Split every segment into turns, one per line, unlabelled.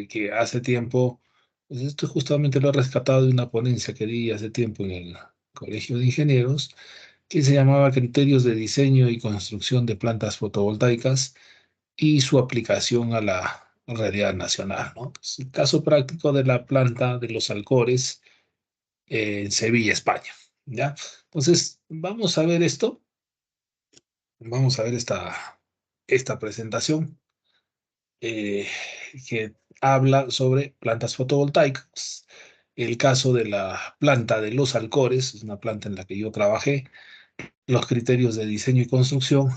que hace tiempo, pues esto justamente lo he rescatado de una ponencia que di hace tiempo en el Colegio de Ingenieros, que se llamaba Criterios de Diseño y Construcción de Plantas Fotovoltaicas y su aplicación a la realidad nacional, ¿no? Es el caso práctico de la planta de los Alcores en Sevilla, España, ¿ya? Entonces, vamos a ver esto, vamos a ver esta presentación eh, que habla sobre plantas fotovoltaicas. El caso de la planta de Los Alcores, es una planta en la que yo trabajé, los criterios de diseño y construcción,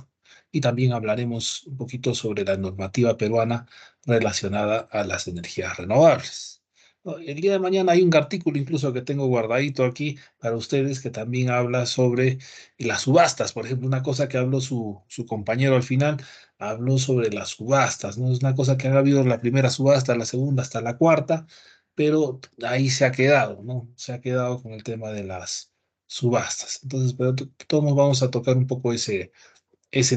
y también hablaremos un poquito sobre la normativa peruana relacionada a las energías renovables. El día de mañana hay un artículo incluso que tengo guardadito aquí para ustedes que también habla sobre las subastas. Por ejemplo, una cosa que habló su compañero al final, habló sobre las subastas, ¿no? Es una cosa que ha habido la primera subasta, la segunda hasta la cuarta, pero ahí se ha quedado, ¿no? Se ha quedado con el tema de las subastas. Entonces, pero todos vamos a tocar un poco ese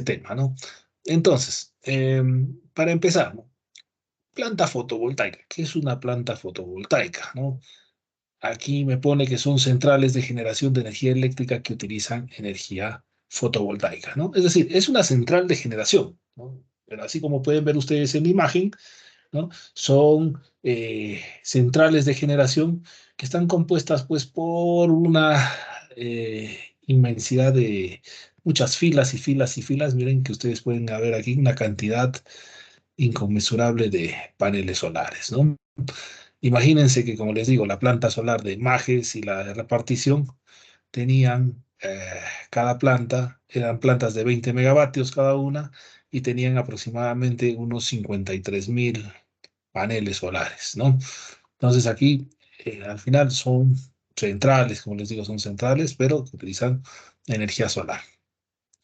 tema, ¿no? Entonces, para empezar, ¿no? Planta fotovoltaica. ¿Qué es una planta fotovoltaica, no? Aquí me pone que son centrales de generación de energía eléctrica que utilizan energía fotovoltaica, ¿no? Es decir, es una central de generación, ¿no? Pero así como pueden ver ustedes en la imagen, ¿no? Son centrales de generación que están compuestas pues por una inmensidad de muchas filas y filas y filas. Miren que ustedes pueden ver aquí una cantidad inconmensurable de paneles solares, ¿no? Imagínense que, como les digo, la planta solar de Majes y la de repartición tenían, cada planta, eran plantas de 20 megavatios cada una y tenían aproximadamente unos 53.000 paneles solares, ¿no? Entonces aquí, al final son centrales, como les digo, son centrales, pero que utilizan energía solar.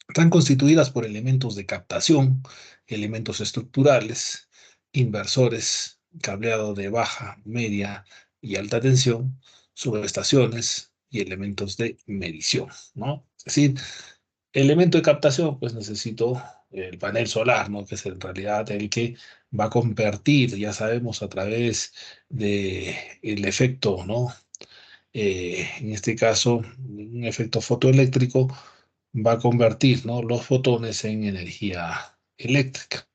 Están constituidas por elementos de captación, elementos estructurales, inversores, cableado de baja, media y alta tensión, subestaciones y elementos de medición, ¿no? Es decir, elemento de captación, pues necesito el panel solar, ¿no? Que es en realidad el que va a convertir, ya sabemos, a través de el efecto, ¿no? En este caso, un efecto fotoeléctrico va a convertir, ¿no? Los fotones en energía eléctrica.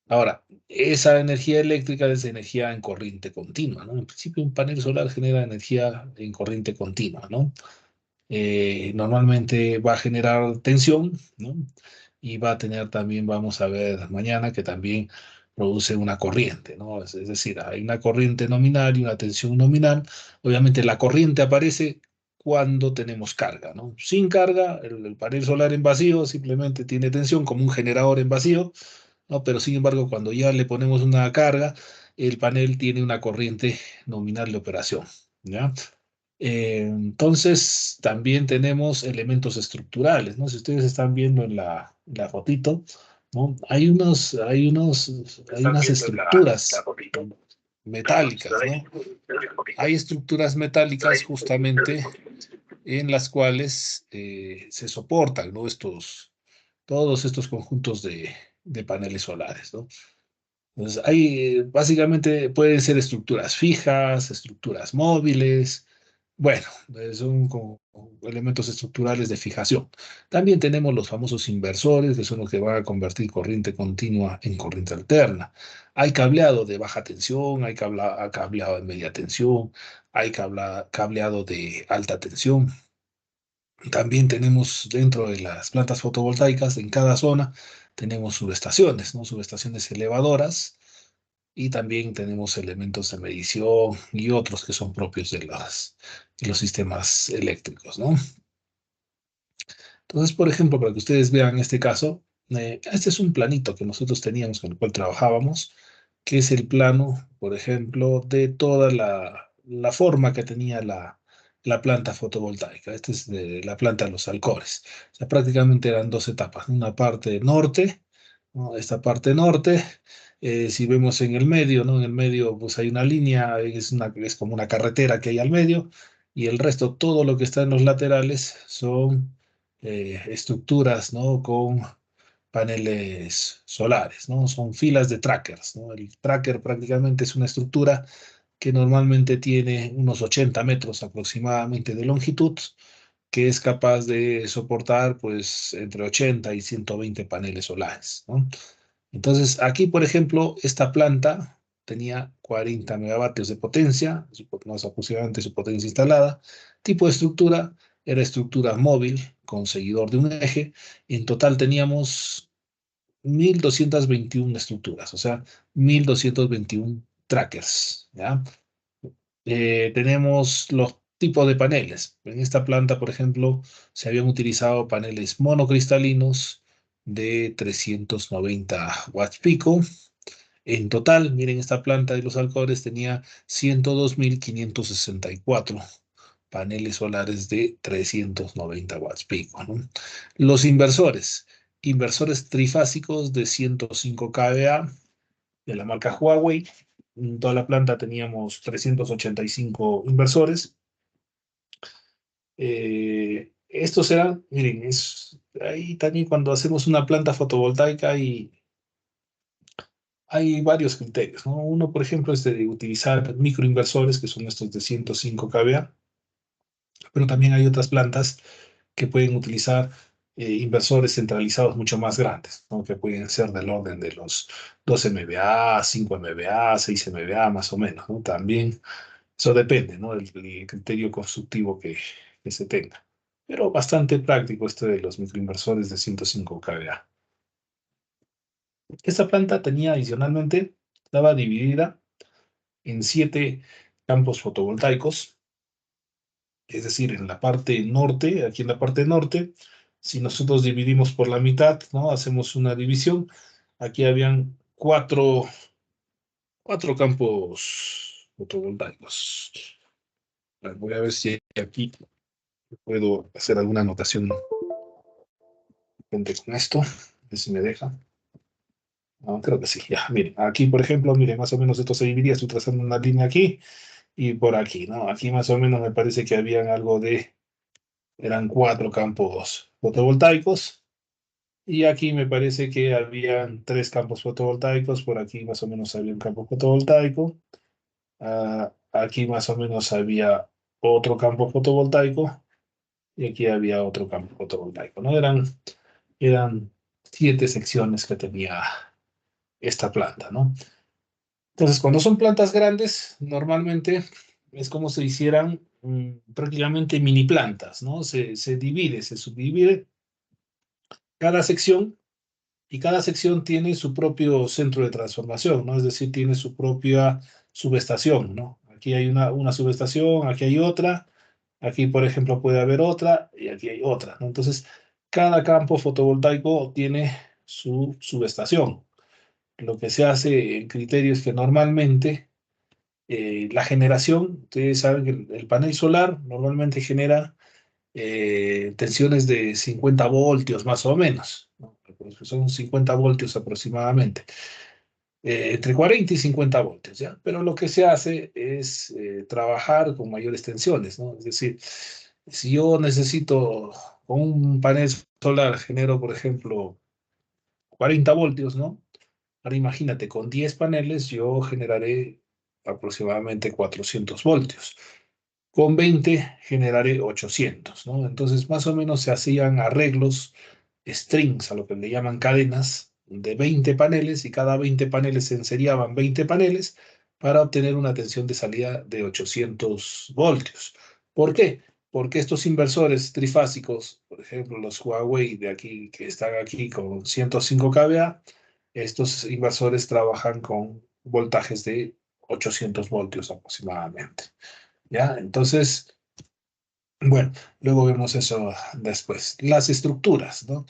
Ahora, esa energía eléctrica es energía en corriente continua, ¿no? En principio, un panel solar genera energía en corriente continua, ¿no? Normalmente va a generar tensión, ¿no? Y va a tener también, vamos a ver mañana, que también produce una corriente, ¿no? Es decir, hay una corriente nominal y una tensión nominal. Obviamente la corriente aparece cuando tenemos carga, ¿no? Sin carga, el panel solar en vacío simplemente tiene tensión como un generador en vacío, ¿no? Pero sin embargo, cuando ya le ponemos una carga, el panel tiene una corriente nominal de operación, ¿ya? Entonces, también tenemos elementos estructurales, ¿no? Si ustedes están viendo en la fotito, ¿no? Hay unas estructuras metálicas, ¿no? Hay estructuras metálicas justamente en las cuales se soportan, ¿no? Todos estos conjuntos de paneles solares, ¿no? Entonces, básicamente pueden ser estructuras fijas, estructuras móviles, bueno, son como elementos estructurales de fijación. También tenemos los famosos inversores, que son los que van a convertir corriente continua en corriente alterna. Hay cableado de baja tensión, hay cableado de media tensión, hay cableado de alta tensión. También tenemos dentro de las plantas fotovoltaicas, en cada zona, tenemos subestaciones, ¿no? Subestaciones elevadoras y también tenemos elementos de medición y otros que son propios de los sistemas eléctricos, ¿no? Entonces, por ejemplo, para que ustedes vean este caso, este es un planito que nosotros teníamos con el cual trabajábamos, que es el plano, por ejemplo, de toda la forma que tenía la planta fotovoltaica. Esta es de la planta de los Alcores. O sea, prácticamente eran dos etapas, ¿no? Una parte norte, ¿no? Esta parte norte, si vemos en el medio, ¿no? En el medio pues hay una línea, es como una carretera que hay al medio, y el resto, todo lo que está en los laterales son estructuras, ¿no? Con paneles solares, ¿no? Son filas de trackers, ¿no? El tracker prácticamente es una estructura que normalmente tiene unos 80 metros aproximadamente de longitud, que es capaz de soportar pues entre 80 y 120 paneles solares, ¿no? Entonces, aquí, por ejemplo, esta planta tenía 40 megavatios de potencia, más aproximadamente su potencia instalada. Tipo de estructura, era estructura móvil con seguidor de un eje. En total teníamos 1221 estructuras, o sea, 1221 trackers, ¿ya? Tenemos los tipos de paneles. En esta planta, por ejemplo, se habían utilizado paneles monocristalinos de 390 watts pico. En total, miren, esta planta de los Alcores tenía 102.564 paneles solares de 390 watts pico, ¿no? Los inversores trifásicos de 105 kVA de la marca Huawei. En toda la planta teníamos 385 inversores. Estos eran, miren, ahí también cuando hacemos una planta fotovoltaica hay varios criterios, ¿no? Uno, por ejemplo, es de utilizar microinversores, que son estos de 105 kVA, pero también hay otras plantas que pueden utilizar inversores centralizados mucho más grandes, ¿no? Que pueden ser del orden de los 2 MVA, 5 MVA, 6 MVA más o menos, ¿no? También eso depende, ¿no? Del criterio constructivo que se tenga. Pero bastante práctico este de los microinversores de 105 kVA. Esta planta tenía adicionalmente, estaba dividida en 7 campos fotovoltaicos, es decir, en la parte norte, aquí en la parte norte, si nosotros dividimos por la mitad, ¿no? Hacemos una división, aquí habían cuatro campos fotovoltaicos. Voy a ver si aquí puedo hacer alguna anotación con esto, a ver si me deja. No, creo que sí, ya, miren, aquí por ejemplo, miren, más o menos esto se dividía, estoy trazando una línea aquí y por aquí, ¿no? Aquí más o menos me parece que habían algo de, eran 4 campos fotovoltaicos y aquí me parece que habían 3 campos fotovoltaicos, por aquí más o menos había un campo fotovoltaico, aquí más o menos había otro campo fotovoltaico y aquí había otro campo fotovoltaico, ¿no? Eran 7 secciones que tenía esta planta, ¿no? Entonces, cuando son plantas grandes, normalmente es como si hicieran prácticamente mini plantas, ¿no? Se divide, se subdivide cada sección y cada sección tiene su propio centro de transformación, ¿no? Es decir, tiene su propia subestación, ¿no? Aquí hay una subestación, aquí hay otra, aquí, por ejemplo, puede haber otra y aquí hay otra, ¿no? Entonces, cada campo fotovoltaico tiene su subestación. Lo que se hace en criterio es que normalmente la generación, ustedes saben que el panel solar normalmente genera tensiones de 50 voltios más o menos, ¿no? Pues son 50 voltios aproximadamente, entre 40 y 50 voltios, ¿ya? Pero lo que se hace es trabajar con mayores tensiones, ¿no? Es decir, si yo necesito con un panel solar genero, por ejemplo, 40 voltios, ¿no? Ahora imagínate, con 10 paneles yo generaré aproximadamente 400 voltios. Con 20 generaré 800, ¿no? Entonces, más o menos se hacían arreglos, strings, a lo que le llaman cadenas, de 20 paneles y cada 20 paneles se enseriaban 20 paneles para obtener una tensión de salida de 800 voltios. ¿Por qué? Porque estos inversores trifásicos, por ejemplo, los Huawei de aquí, que están aquí con 105 kVA, estos inversores trabajan con voltajes de 800 voltios aproximadamente. ¿Ya? Entonces, bueno, luego vemos eso después. Las estructuras, ¿no?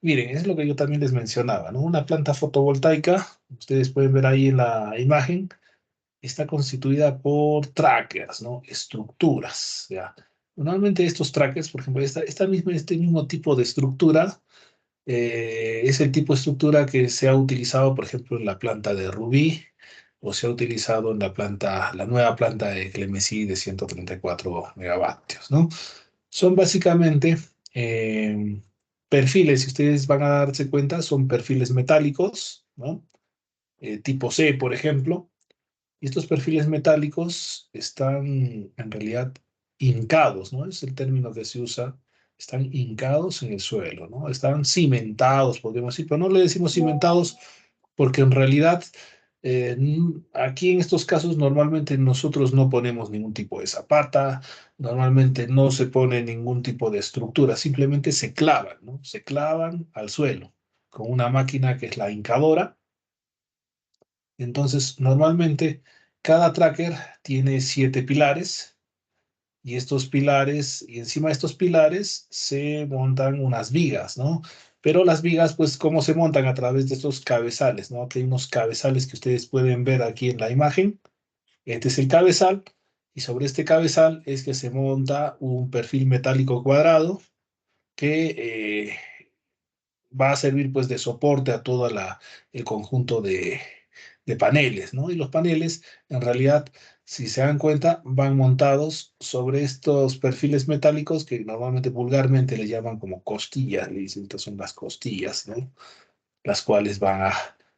Miren, es lo que yo también les mencionaba, ¿no? Una planta fotovoltaica, ustedes pueden ver ahí en la imagen, está constituida por trackers, ¿no? Estructuras, ¿ya? Normalmente estos trackers, por ejemplo, este mismo tipo de estructura es el tipo de estructura que se ha utilizado, por ejemplo, en la planta de Rubí o se ha utilizado en la nueva planta de Clemensí de 134 megavatios, ¿no? Son básicamente perfiles, si ustedes van a darse cuenta, son perfiles metálicos, ¿no? Tipo C, por ejemplo. Y estos perfiles metálicos están en realidad hincados, ¿no? Es el término que se usa. Están hincados en el suelo, ¿no? Están cimentados, podríamos decir, pero no le decimos cimentados porque en realidad aquí en estos casos normalmente nosotros no ponemos ningún tipo de zapata, normalmente no se pone ningún tipo de estructura, simplemente se clavan, ¿no? Se clavan al suelo con una máquina que es la hincadora. Entonces, normalmente cada tracker tiene 7 pilares y estos pilares, y encima de estos pilares se montan unas vigas, ¿no? Pero las vigas, pues, ¿cómo se montan? A través de estos cabezales, ¿no? Aquí hay unos cabezales que ustedes pueden ver aquí en la imagen. Este es el cabezal y sobre este cabezal es que se monta un perfil metálico cuadrado que va a servir pues de soporte a todo el conjunto de paneles, ¿no? Y los paneles, en realidad, si se dan cuenta, van montados sobre estos perfiles metálicos que normalmente vulgarmente le llaman como costillas, le dicen, estas son las costillas, ¿no? Las cuales van a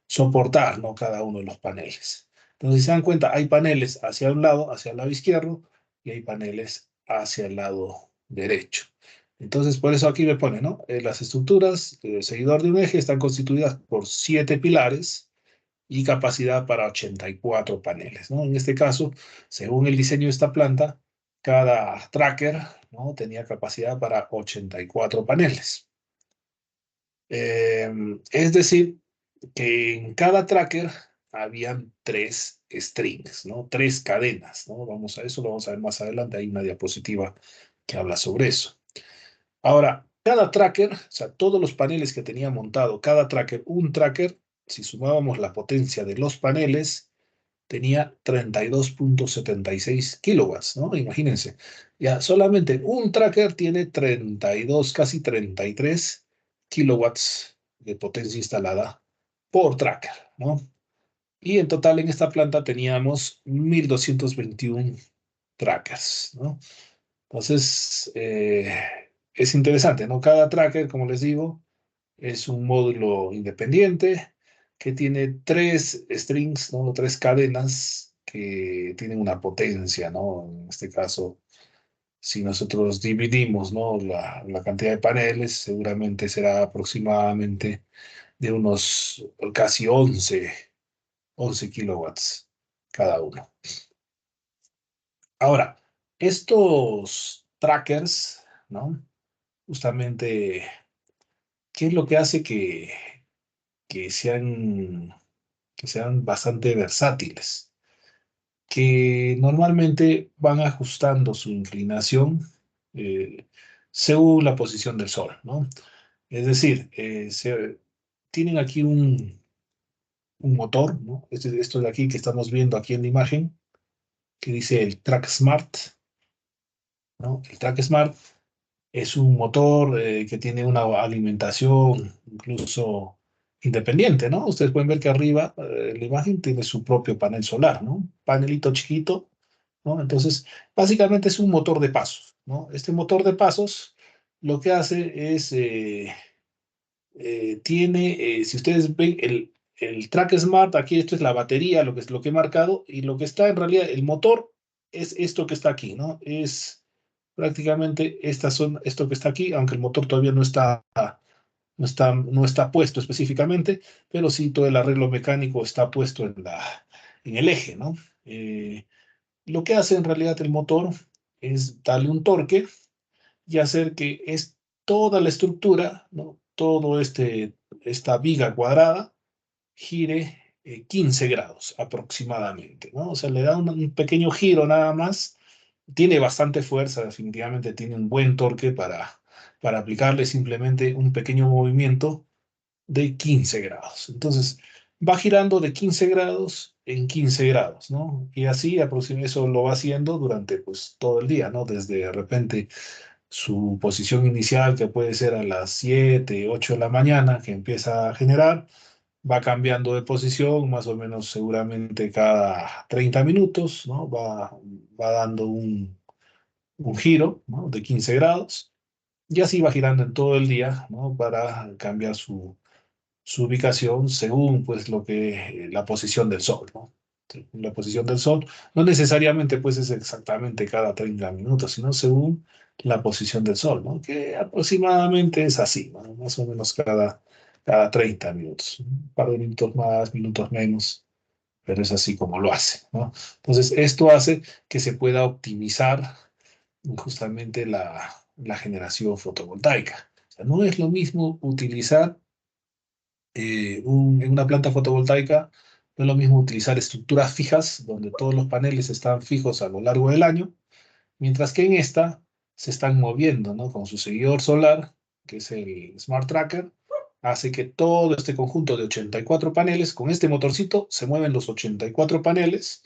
soportar, ¿no? Cada uno de los paneles. Entonces, si se dan cuenta, hay paneles hacia el lado izquierdo, y hay paneles hacia el lado derecho. Entonces, por eso aquí me pone, ¿no? Las estructuras seguidor de un eje están constituidas por 7 pilares y capacidad para 84 paneles, ¿no? En este caso, según el diseño de esta planta, cada tracker, ¿no? Tenía capacidad para 84 paneles. Eh, es decir, que en cada tracker habían 3 strings, ¿no? 3 cadenas, ¿no? Vamos a eso, lo vamos a ver más adelante. Hay una diapositiva que habla sobre eso. Ahora, cada tracker, o sea, todos los paneles que tenía montado, cada tracker, un tracker, si sumábamos la potencia de los paneles, tenía 32,76 kilowatts, ¿no? Imagínense, ya solamente un tracker tiene 32, casi 33 kilowatts de potencia instalada por tracker, ¿no? Y en total en esta planta teníamos 1,221 trackers, ¿no? Entonces, es interesante, ¿no? Cada tracker, como les digo, es un módulo independiente que tiene 3 strings, ¿no? 3 cadenas que tienen una potencia, ¿no? En este caso, si nosotros dividimos, ¿no? La cantidad de paneles, seguramente será aproximadamente de unos casi 11 kilowatts cada uno. Ahora, estos trackers, ¿no? Justamente, ¿qué es lo que hace que sean que sean bastante versátiles, que normalmente van ajustando su inclinación eh, según la posición del sol, ¿no? Es decir, tienen aquí un motor, ¿no? Esto de aquí que estamos viendo aquí en la imagen, que dice el Track Smart, ¿no? El Track Smart es un motor que tiene una alimentación incluso independiente, ¿no? Ustedes pueden ver que arriba la imagen tiene su propio panel solar, ¿no? Panelito chiquito, ¿no? Entonces, básicamente es un motor de pasos, ¿no? Este motor de pasos lo que hace es, si ustedes ven el Track Smart, aquí esto es la batería, lo que es lo que he marcado, y lo que está en realidad, el motor es esto que está aquí, ¿no? Es prácticamente esto que está aquí, aunque el motor todavía no está puesto específicamente, pero sí todo el arreglo mecánico está puesto en el eje, ¿no? Lo que hace en realidad el motor es darle un torque y hacer que toda la estructura, ¿no? Esta viga cuadrada gire 15 grados aproximadamente, ¿no? O sea, le da un pequeño giro nada más. Tiene bastante fuerza, definitivamente tiene un buen torque para aplicarle simplemente un pequeño movimiento de 15 grados. Entonces, va girando de 15 grados en 15 grados, ¿no? Y así aproximadamente eso lo va haciendo durante pues todo el día, ¿no? Desde de repente su posición inicial, que puede ser a las 7 8 de la mañana, que empieza a generar, va cambiando de posición más o menos seguramente cada 30 minutos, ¿no? Va dando un giro, ¿no? De 15 grados y así va girando en todo el día, ¿no? Para cambiar su ubicación según pues la posición del sol, ¿no? La posición del sol no necesariamente pues es exactamente cada 30 minutos, sino según la posición del sol, ¿no? Que aproximadamente es así, ¿no? Más o menos cada 30 minutos, un par de minutos más, minutos menos, pero es así como lo hace, ¿no? Entonces, esto hace que se pueda optimizar justamente la generación fotovoltaica. O sea, no es lo mismo utilizar en una planta fotovoltaica, no es lo mismo utilizar estructuras fijas, donde todos los paneles están fijos a lo largo del año, mientras que en esta se están moviendo, ¿no? Con su seguidor solar, que es el Smart Tracker, hace que todo este conjunto de 84 paneles, con este motorcito, se mueven los 84 paneles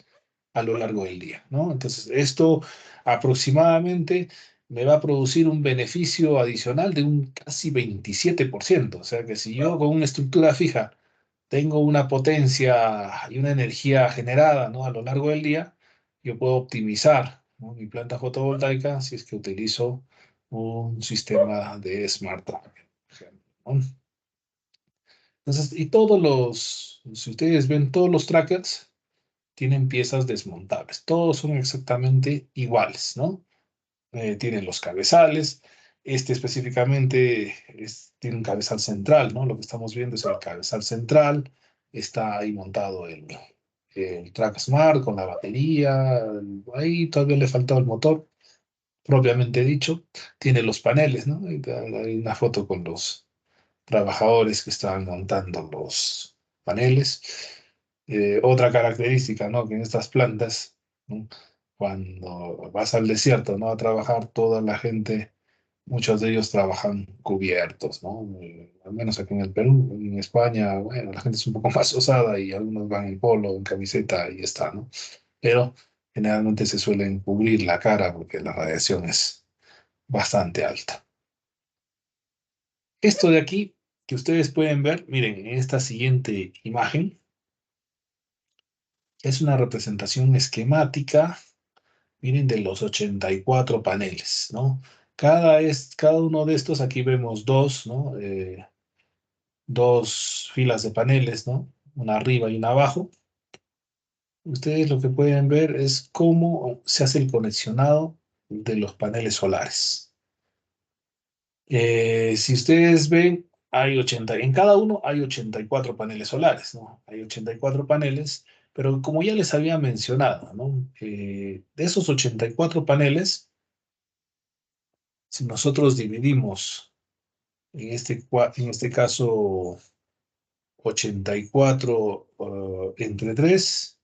a lo largo del día, ¿no? Entonces, esto aproximadamente me va a producir un beneficio adicional de un casi 27%. O sea que si yo con una estructura fija tengo una potencia y una energía generada, ¿no? A lo largo del día, yo puedo optimizar, ¿no? Mi planta fotovoltaica si es que utilizo un sistema de smart tracker, por ejemplo, ¿no? Entonces, si ustedes ven todos los trackers, tienen piezas desmontables. Todos son exactamente iguales, ¿no? Tienen los cabezales. Este específicamente tiene un cabezal central, ¿no? Lo que estamos viendo es el cabezal central. Está ahí montado el Track Smart con la batería. Ahí todavía le faltaba el motor, propiamente dicho. Tiene los paneles, ¿no? Hay una foto con los trabajadores que estaban montando los paneles. Otra característica, ¿no? Que en estas plantas, ¿no? Cuando vas al desierto, ¿no? A trabajar, toda la gente, muchos de ellos trabajan cubiertos, ¿no? Al menos aquí en el Perú, en España, bueno, la gente es un poco más osada y algunos van en polo, en camiseta y está, ¿no? Pero generalmente se suelen cubrir la cara porque la radiación es bastante alta. Esto de aquí que ustedes pueden ver, miren, en esta siguiente imagen, es una representación esquemática, miren, de los 84 paneles, ¿no? Cada uno de estos, aquí vemos dos, ¿no? Dos filas de paneles, ¿no? Una arriba y una abajo. Ustedes lo que pueden ver es cómo se hace el conexionado de los paneles solares. Si ustedes ven, en cada uno hay 84 paneles solares, ¿no? Hay 84 paneles, pero como ya les había mencionado, ¿no? De esos 84 paneles, si nosotros dividimos en este caso 84 entre 3,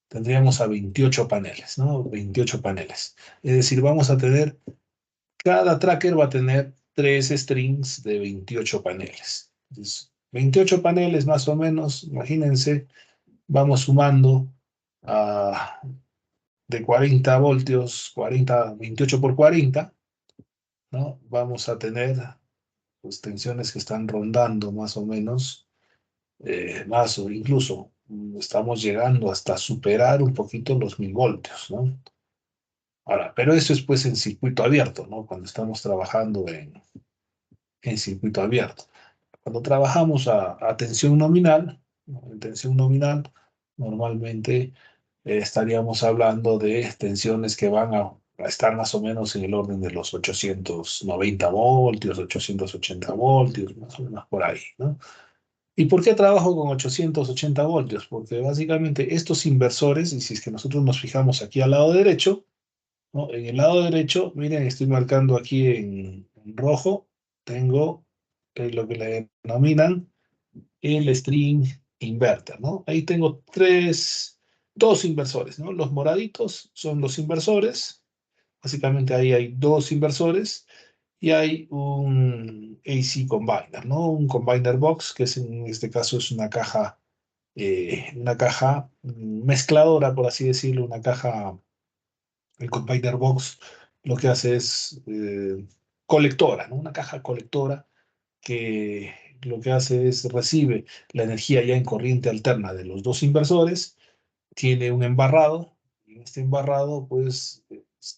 tendríamos a 28 paneles, ¿no? 28 paneles. Es decir, cada tracker va a tener 3 strings de 28 paneles. Entonces, 28 paneles más o menos, imagínense, vamos sumando a, de 40 voltios, 28 por 40, ¿no? Vamos a tener pues, tensiones que están rondando más o menos, más o incluso estamos llegando hasta superar un poquito los 1000 voltios, ¿no? Ahora, pero eso es pues en circuito abierto, ¿no? Cuando estamos trabajando en circuito abierto. Cuando trabajamos a tensión nominal, ¿no? En tensión nominal, normalmente estaríamos hablando de tensiones que van a estar más o menos en el orden de los 890 voltios, 880 voltios, más o menos por ahí, ¿no? ¿Y por qué trabajo con 880 voltios? Porque básicamente estos inversores, y si es que nosotros nos fijamos aquí al lado derecho, ¿no? En el lado derecho, miren, estoy marcando aquí en rojo, tengo lo que le denominan el string inverter, ¿no? Ahí tengo dos inversores, ¿no? Los moraditos son los inversores, básicamente ahí hay dos inversores y hay un AC combiner, ¿no? Un combiner box, que en este caso es una caja mezcladora, por así decirlo, una caja. El Combiner Box lo que hace es colectora, ¿no? Una caja colectora que lo que hace es recibe la energía ya en corriente alterna de los dos inversores, tiene un embarrado, y en este embarrado pues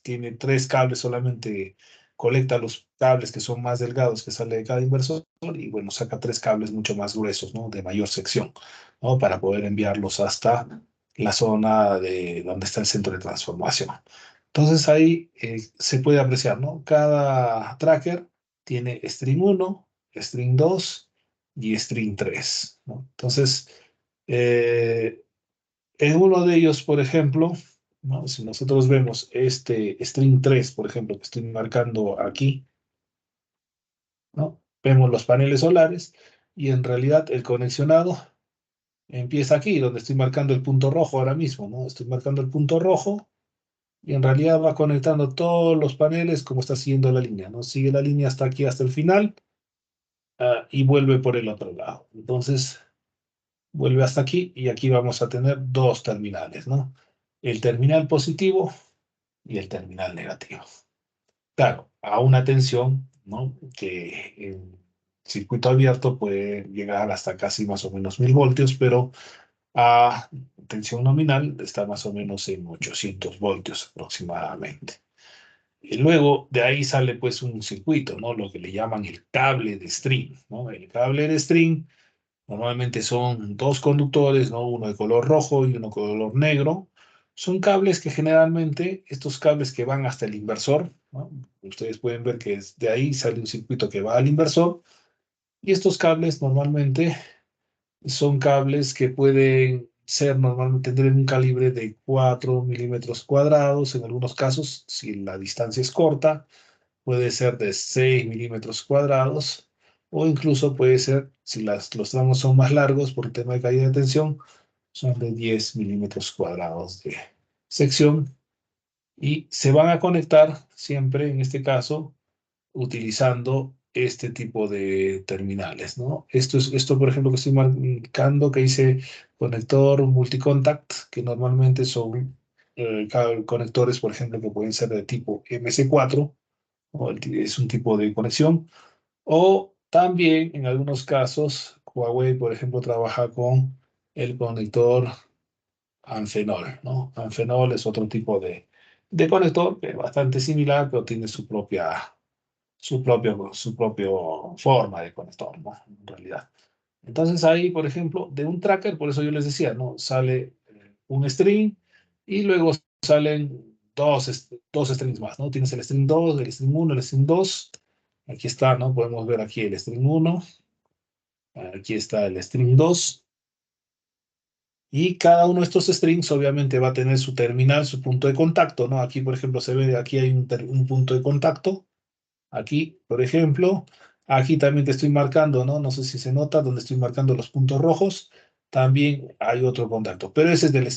tiene 3 cables solamente colecta los cables que son más delgados que sale de cada inversor y bueno, saca tres cables mucho más gruesos, ¿no? De mayor sección, ¿no? Para poder enviarlos hasta la zona de donde está el centro de transformación. Entonces ahí se puede apreciar, ¿no? Cada tracker tiene string 1, string 2 y string 3, ¿no? Entonces, eh, en uno de ellos, por ejemplo, ¿no? Si nosotros vemos este string 3, por ejemplo, que estoy marcando aquí, ¿no? Vemos los paneles solares y en realidad el conexionado empieza aquí, donde estoy marcando el punto rojo ahora mismo, ¿no? Estoy marcando el punto rojo y en realidad va conectando todos los paneles como está siguiendo la línea, ¿no? Sigue la línea hasta aquí, hasta el final, y vuelve por el otro lado. Entonces, vuelve hasta aquí y aquí vamos a tener dos terminales, ¿no? El terminal positivo y el terminal negativo. Claro, a una tensión, ¿no? Que en circuito abierto puede llegar hasta casi más o menos 1000 voltios, pero a tensión nominal está más o menos en 800 voltios aproximadamente. Y luego de ahí sale pues un circuito, ¿no? Lo que le llaman el cable de string, ¿no? El cable de string normalmente son dos conductores, ¿no? Uno de color rojo y uno de color negro. Son cables que generalmente, estos cables que van hasta el inversor, ¿no? Ustedes pueden ver que de ahí sale un circuito que va al inversor. Y estos cables normalmente son cables que pueden ser normalmente, tener un calibre de 4 milímetros cuadrados. En algunos casos, si la distancia es corta, puede ser de 6 milímetros cuadrados o incluso puede ser, si los tramos son más largos por el tema de caída de tensión, son de 10 milímetros cuadrados de sección y se van a conectar siempre, en este caso, utilizando este tipo de terminales, ¿no? Esto, por ejemplo, que estoy marcando, que dice conector multicontact, que normalmente son conectores, por ejemplo, que pueden ser de tipo MC4, o es un tipo de conexión, o también en algunos casos, Huawei, por ejemplo, trabaja con el conector Amphenol, ¿no? Amphenol es otro tipo de conector que es bastante similar, pero tiene su propio forma de conector, ¿no? En realidad. Entonces ahí, por ejemplo, de un tracker, por eso yo les decía, ¿no? Sale un string y luego salen dos strings más, ¿no? Tienes el string 2, el string 1, el string 2. Aquí está, ¿no? Podemos ver aquí el string 1, aquí está el string 2. Y cada uno de estos strings obviamente va a tener su terminal, su punto de contacto, ¿no? Aquí, por ejemplo, se ve, aquí hay un punto de contacto. Aquí, por ejemplo, aquí también te estoy marcando, ¿no? No sé si se nota, donde estoy marcando los puntos rojos, también hay otro contacto, pero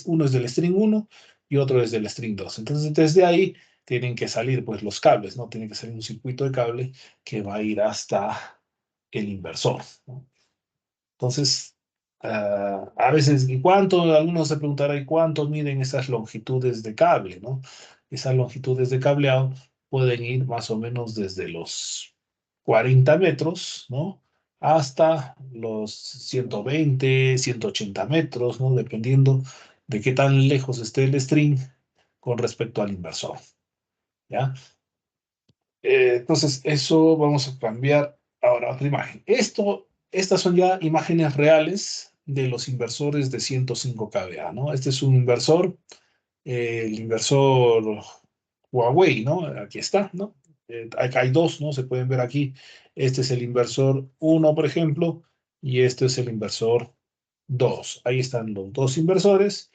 uno es del string 1 y otro es del string 2. Entonces, desde ahí tienen que salir, pues, los cables, ¿no? Tiene que salir un circuito de cable que va a ir hasta el inversor, ¿no? Entonces, a veces, ¿y cuánto? Algunos se preguntarán, ¿y cuánto miden esas longitudes de cable, ¿no? Esas longitudes de cableado pueden ir más o menos desde los 40 metros, ¿no? Hasta los 120, 180 metros, ¿no? Dependiendo de qué tan lejos esté el string con respecto al inversor, ¿ya? Entonces, eso vamos a cambiar ahora a otra imagen. Estas son ya imágenes reales de los inversores de 105 kVA, ¿no? Este es un inversor, el inversor Huawei, ¿no? Aquí está, ¿no? Acá hay dos, ¿no? Se pueden ver aquí. Este es el inversor uno, por ejemplo, y este es el inversor 2. Ahí están los dos inversores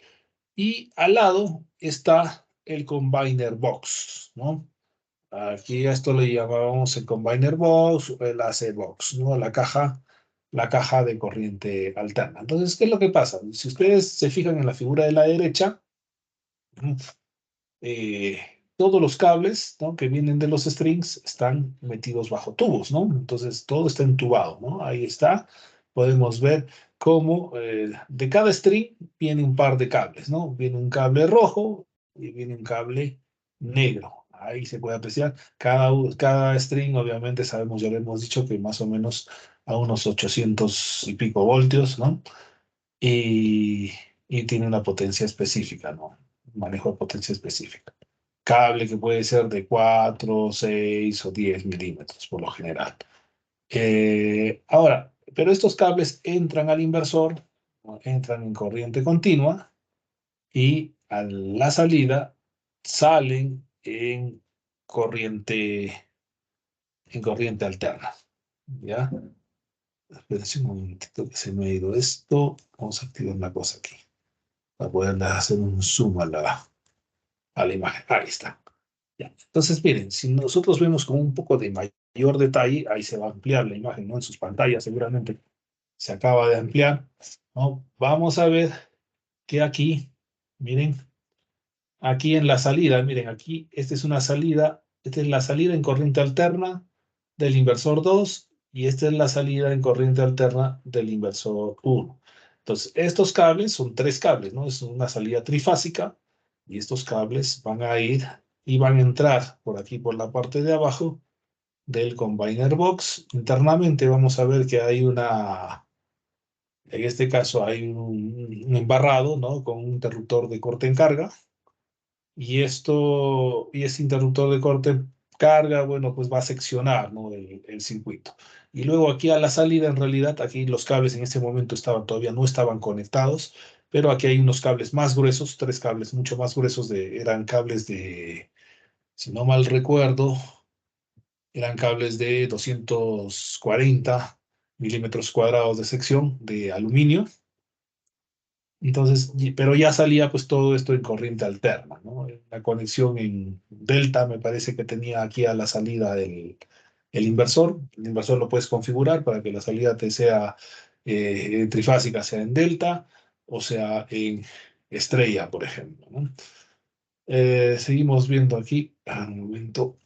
y al lado está el combiner box, ¿no? Aquí a esto le llamábamos el combiner box, el AC box, ¿no? La caja de corriente alterna. Entonces, ¿qué es lo que pasa? Si ustedes se fijan en la figura de la derecha, eh, todos los cables, ¿no? Que vienen de los strings están metidos bajo tubos, ¿no? Entonces, todo está entubado, ¿no? Ahí está. Podemos ver cómo de cada string viene un par de cables, ¿no? Viene un cable rojo y viene un cable negro. Ahí se puede apreciar. Cada string, obviamente, sabemos, ya lo hemos dicho, que más o menos a unos 800 y pico voltios, ¿no? Y, y tiene una potencia específica, ¿no? Un manejo de potencia específica. cable que puede ser de 4, 6 o 10 milímetros por lo general. Ahora, pero estos cables entran al inversor, ¿no? Entran en corriente continua y a la salida salen corriente, en corriente alterna. ¿Ya? Espérense un momentito que se me ha ido esto. Vamos a activar una cosa aquí para poder hacer un zoom a la imagen. Ahí está. Ya. Entonces, miren, si nosotros vemos con un poco de mayor detalle, ahí se va a ampliar la imagen, ¿no? En sus pantallas seguramente se acaba de ampliar, ¿no? Vamos a ver que aquí, miren, aquí en la salida, miren, aquí, esta es la salida en corriente alterna del inversor 2 y esta es la salida en corriente alterna del inversor 1. Entonces, estos cables son tres cables, ¿no? Es una salida trifásica y estos cables van a ir y van a entrar por aquí, por la parte de abajo del combiner box. Internamente vamos a ver que hay en este caso hay un embarrado, ¿no? Con un interruptor de corte en carga y ese interruptor de corte carga, bueno, pues va a seccionar, ¿no? el circuito. Y luego aquí a la salida, en realidad, aquí los cables en este momento todavía no estaban conectados, pero aquí hay unos cables más gruesos, tres cables mucho más gruesos, eran cables si no mal recuerdo, eran cables de 240 milímetros cuadrados de sección de aluminio. Entonces, pero ya salía pues todo esto en corriente alterna, ¿no? La conexión en delta me parece que tenía aquí a la salida el inversor. El inversor lo puedes configurar para que la salida te sea trifásica, sea en delta o sea en estrella, por ejemplo, ¿no? Seguimos viendo aquí. Un momento,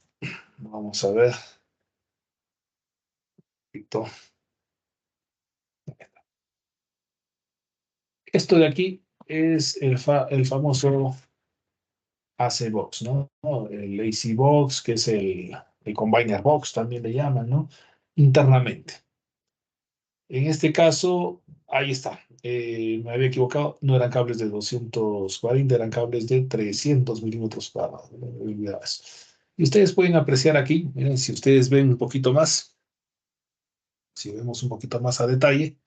vamos a ver. Listo. Esto de aquí es el famoso AC Box, ¿no? El AC Box, que es el Combiner Box, también le llaman, ¿no? Internamente. En este caso, ahí está. Me había equivocado, no eran cables de 240, eran cables de 300 milímetros cuadrados. No me olvidaba eso. Y ustedes pueden apreciar aquí, miren, si ustedes ven un poquito más, si vemos un poquito más a detalle,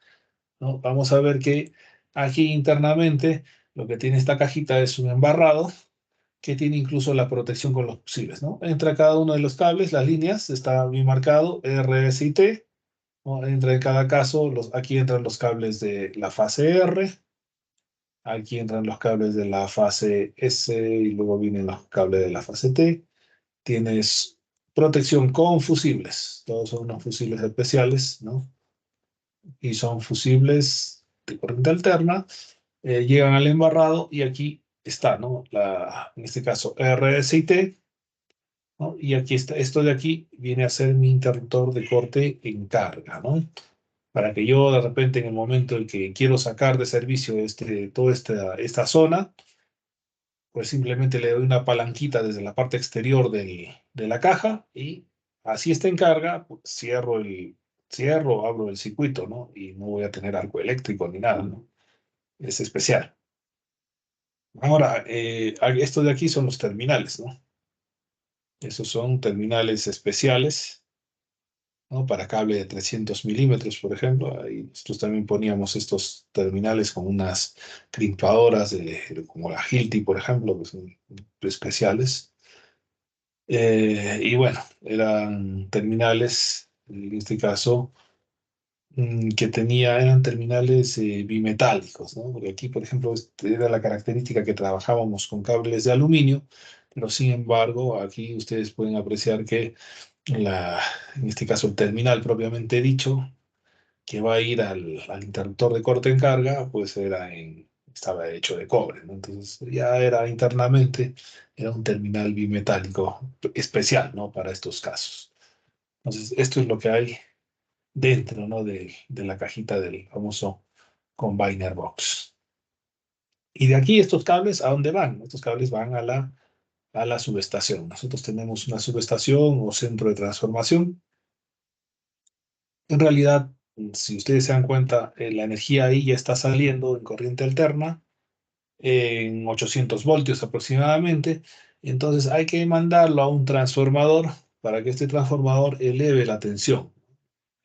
¿no? Vamos a ver que aquí internamente lo que tiene esta cajita es un embarrado que tiene incluso la protección con los fusibles, ¿no? Entra cada uno de los cables, las líneas, está bien marcado, R, S y T, ¿no? Entra en cada caso, aquí entran los cables de la fase R, aquí entran los cables de la fase S y luego vienen los cables de la fase T. Tienes protección con fusibles, todos son unos fusibles especiales, ¿no? Y son fusibles de corriente alterna, llegan al embarrado y aquí está, ¿no? En este caso, R, S y T, ¿no? Y aquí está, esto de aquí viene a ser mi interruptor de corte en carga, ¿no? Para que yo de repente en el momento en que quiero sacar de servicio toda esta zona, pues simplemente le doy una palanquita desde la parte exterior de la caja y así está en carga, pues cierro, abro el circuito, ¿no? Y no voy a tener arco eléctrico ni nada, ¿no? Es especial. Ahora, esto de aquí son los terminales, ¿no? Esos son terminales especiales, ¿no? Para cable de 300 milímetros, por ejemplo. Ahí nosotros también poníamos estos terminales con unas crimpadoras como la Hilti, por ejemplo, que son especiales. Y bueno, eran terminales, en este caso, eran terminales bimetálicos, ¿no? Porque aquí, por ejemplo, era la característica que trabajábamos con cables de aluminio, pero sin embargo, aquí ustedes pueden apreciar que en este caso el terminal propiamente dicho, que va a ir al interruptor de corte en carga, pues estaba hecho de cobre, ¿no? Entonces ya era internamente, era un terminal bimetálico especial, ¿no? Para estos casos. Entonces, esto es lo que hay dentro, ¿no? De la cajita del famoso Combiner Box. Y de aquí estos cables, ¿a dónde van? Estos cables van a la subestación. Nosotros tenemos una subestación o centro de transformación. En realidad, si ustedes se dan cuenta, la energía ahí ya está saliendo en corriente alterna en 800 voltios aproximadamente. Entonces hay que mandarlo a un transformador para que este transformador eleve la tensión.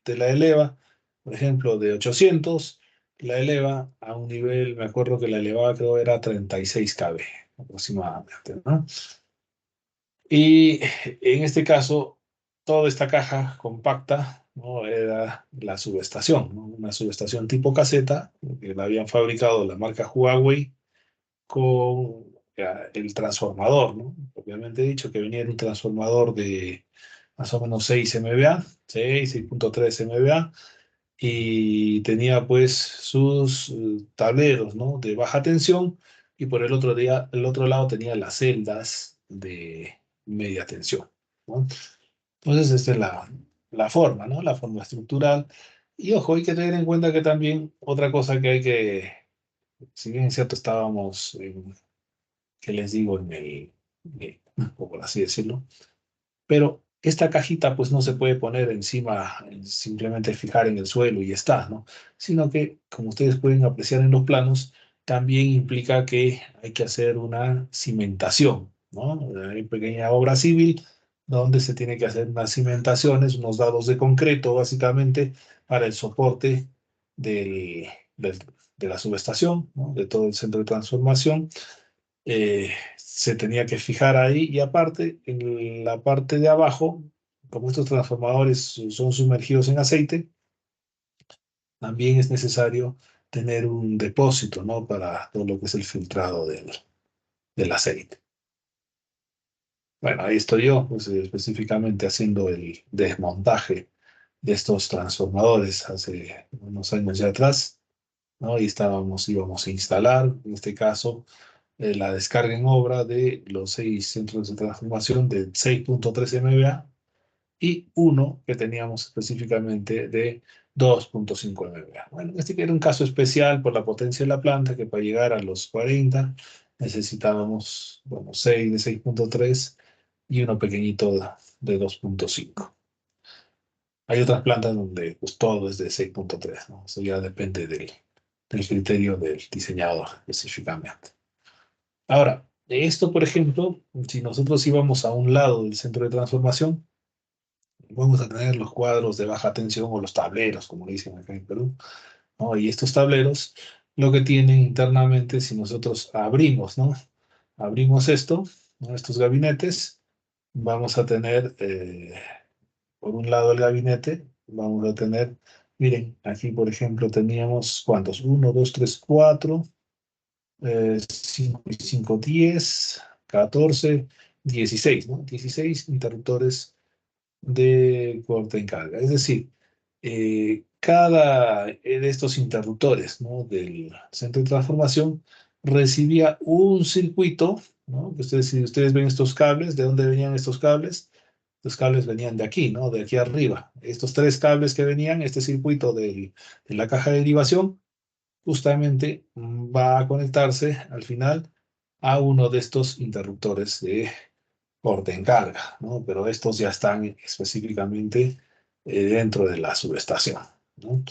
Te la eleva, por ejemplo, de 800, la eleva a un nivel, me acuerdo que la elevaba, creo era 36 kV aproximadamente, ¿no? Y en este caso, toda esta caja compacta, ¿no? Era la subestación, ¿no? Una subestación tipo caseta, que la habían fabricado la marca Huawei con el transformador, ¿no? Obviamente he dicho que venía de un transformador de más o menos 6 MVA, 6.3 MVA, y tenía pues sus tableros, ¿no? De baja tensión, y por el otro lado tenía las celdas de media tensión, ¿no? Entonces, esta es la forma, ¿no? La forma estructural. Y ojo, hay que tener en cuenta que también otra cosa que hay que, si bien es cierto, estábamos, ¿qué les digo? O por así decirlo, pero esta cajita pues no se puede poner encima, simplemente fijar en el suelo y ya está, ¿no? Sino que, como ustedes pueden apreciar en los planos, también implica que hay que hacer una cimentación, ¿no? Hay pequeña obra civil donde se tiene que hacer unas cimentaciones, unos dados de concreto, básicamente, para el soporte del, del- de la subestación, ¿no? De todo el centro de transformación. Se tenía que fijar ahí, y aparte, en la parte de abajo, como estos transformadores son sumergidos en aceite, también es necesario tener un depósito, ¿no? Para todo lo que es el filtrado del aceite. Bueno, ahí estoy yo, pues, específicamente haciendo el desmontaje de estos transformadores hace unos años ya atrás, ¿no? Y íbamos a instalar, en este caso, la descarga en obra de los 6 centros de transformación de 6.3 MVA y uno que teníamos específicamente de 2.5 MVA. Bueno, este era un caso especial por la potencia de la planta, que para llegar a los 40 necesitábamos, bueno, 6 de 6.3 y uno pequeñito de 2.5. Hay otras plantas donde pues todo es de 6.3, ¿no? Eso ya depende del criterio del diseñador específicamente. Ahora, de esto, por ejemplo, si nosotros íbamos a un lado del centro de transformación, vamos a tener los cuadros de baja tensión o los tableros, como le dicen acá en Perú, ¿no? Y estos tableros, lo que tienen internamente, si nosotros abrimos, ¿no? Abrimos esto, ¿no? Estos gabinetes, vamos a tener, por un lado el gabinete, vamos a tener, miren, aquí por ejemplo teníamos, ¿cuántos? Uno, 2, 3, 4. 5 y 5, 10, 14, 16, ¿no? 16 interruptores de corte en carga. Es decir, cada de estos interruptores, ¿no? Del centro de transformación recibía un circuito, ¿no? Que ustedes, si ustedes ven estos cables, ¿de dónde venían estos cables? Los cables venían de aquí, ¿no? De aquí arriba. Estos tres cables que venían, este circuito de la caja de derivación, justamente va a conectarse al final a uno de estos interruptores de corte en carga, ¿no? Pero estos ya están específicamente dentro de la subestación, ¿no?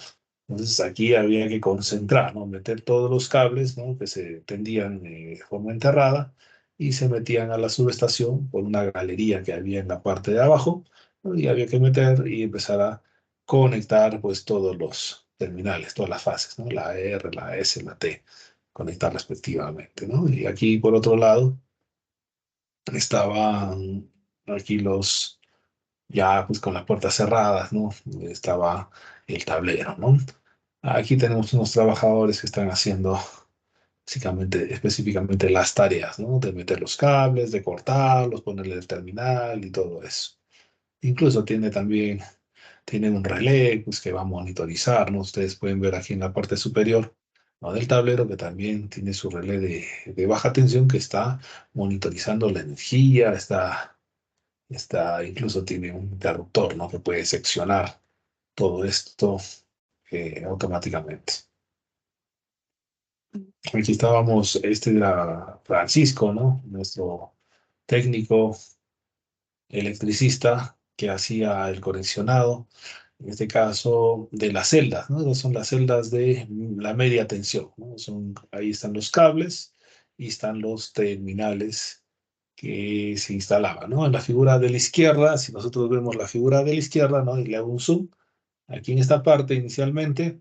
Entonces aquí había que concentrar, ¿no? Meter todos los cables, ¿no? Que se tendían de forma enterrada y se metían a la subestación por una galería que había en la parte de abajo, ¿no? Y había que meter y empezar a conectar pues todos los terminales, todas las fases, ¿no? La R, la S, la T, conectar respectivamente, ¿no? Y aquí por otro lado estaban aquí los, ya pues con las puertas cerradas, ¿no? Estaba el tablero, ¿no? Aquí tenemos unos trabajadores que están haciendo básicamente, específicamente las tareas, ¿no? De meter los cables, de cortarlos, ponerle el terminal y todo eso. Incluso tiene un relé pues, que va a monitorizar, ¿no? Ustedes pueden ver aquí en la parte superior, ¿no? Del tablero, que también tiene su relé de baja tensión, que está monitorizando la energía, incluso tiene un interruptor, ¿no? Que puede seccionar todo esto automáticamente. Aquí estábamos, este era Francisco, ¿no? Nuestro técnico electricista que hacía el conexionado, en este caso de las celdas, ¿no? Esas son las celdas de la media tensión, ¿no? Ahí están los cables, y están los terminales que se instalaban, ¿no? En la figura de la izquierda, si nosotros vemos la figura de la izquierda, ¿no? Y le hago un zoom, aquí en esta parte inicialmente,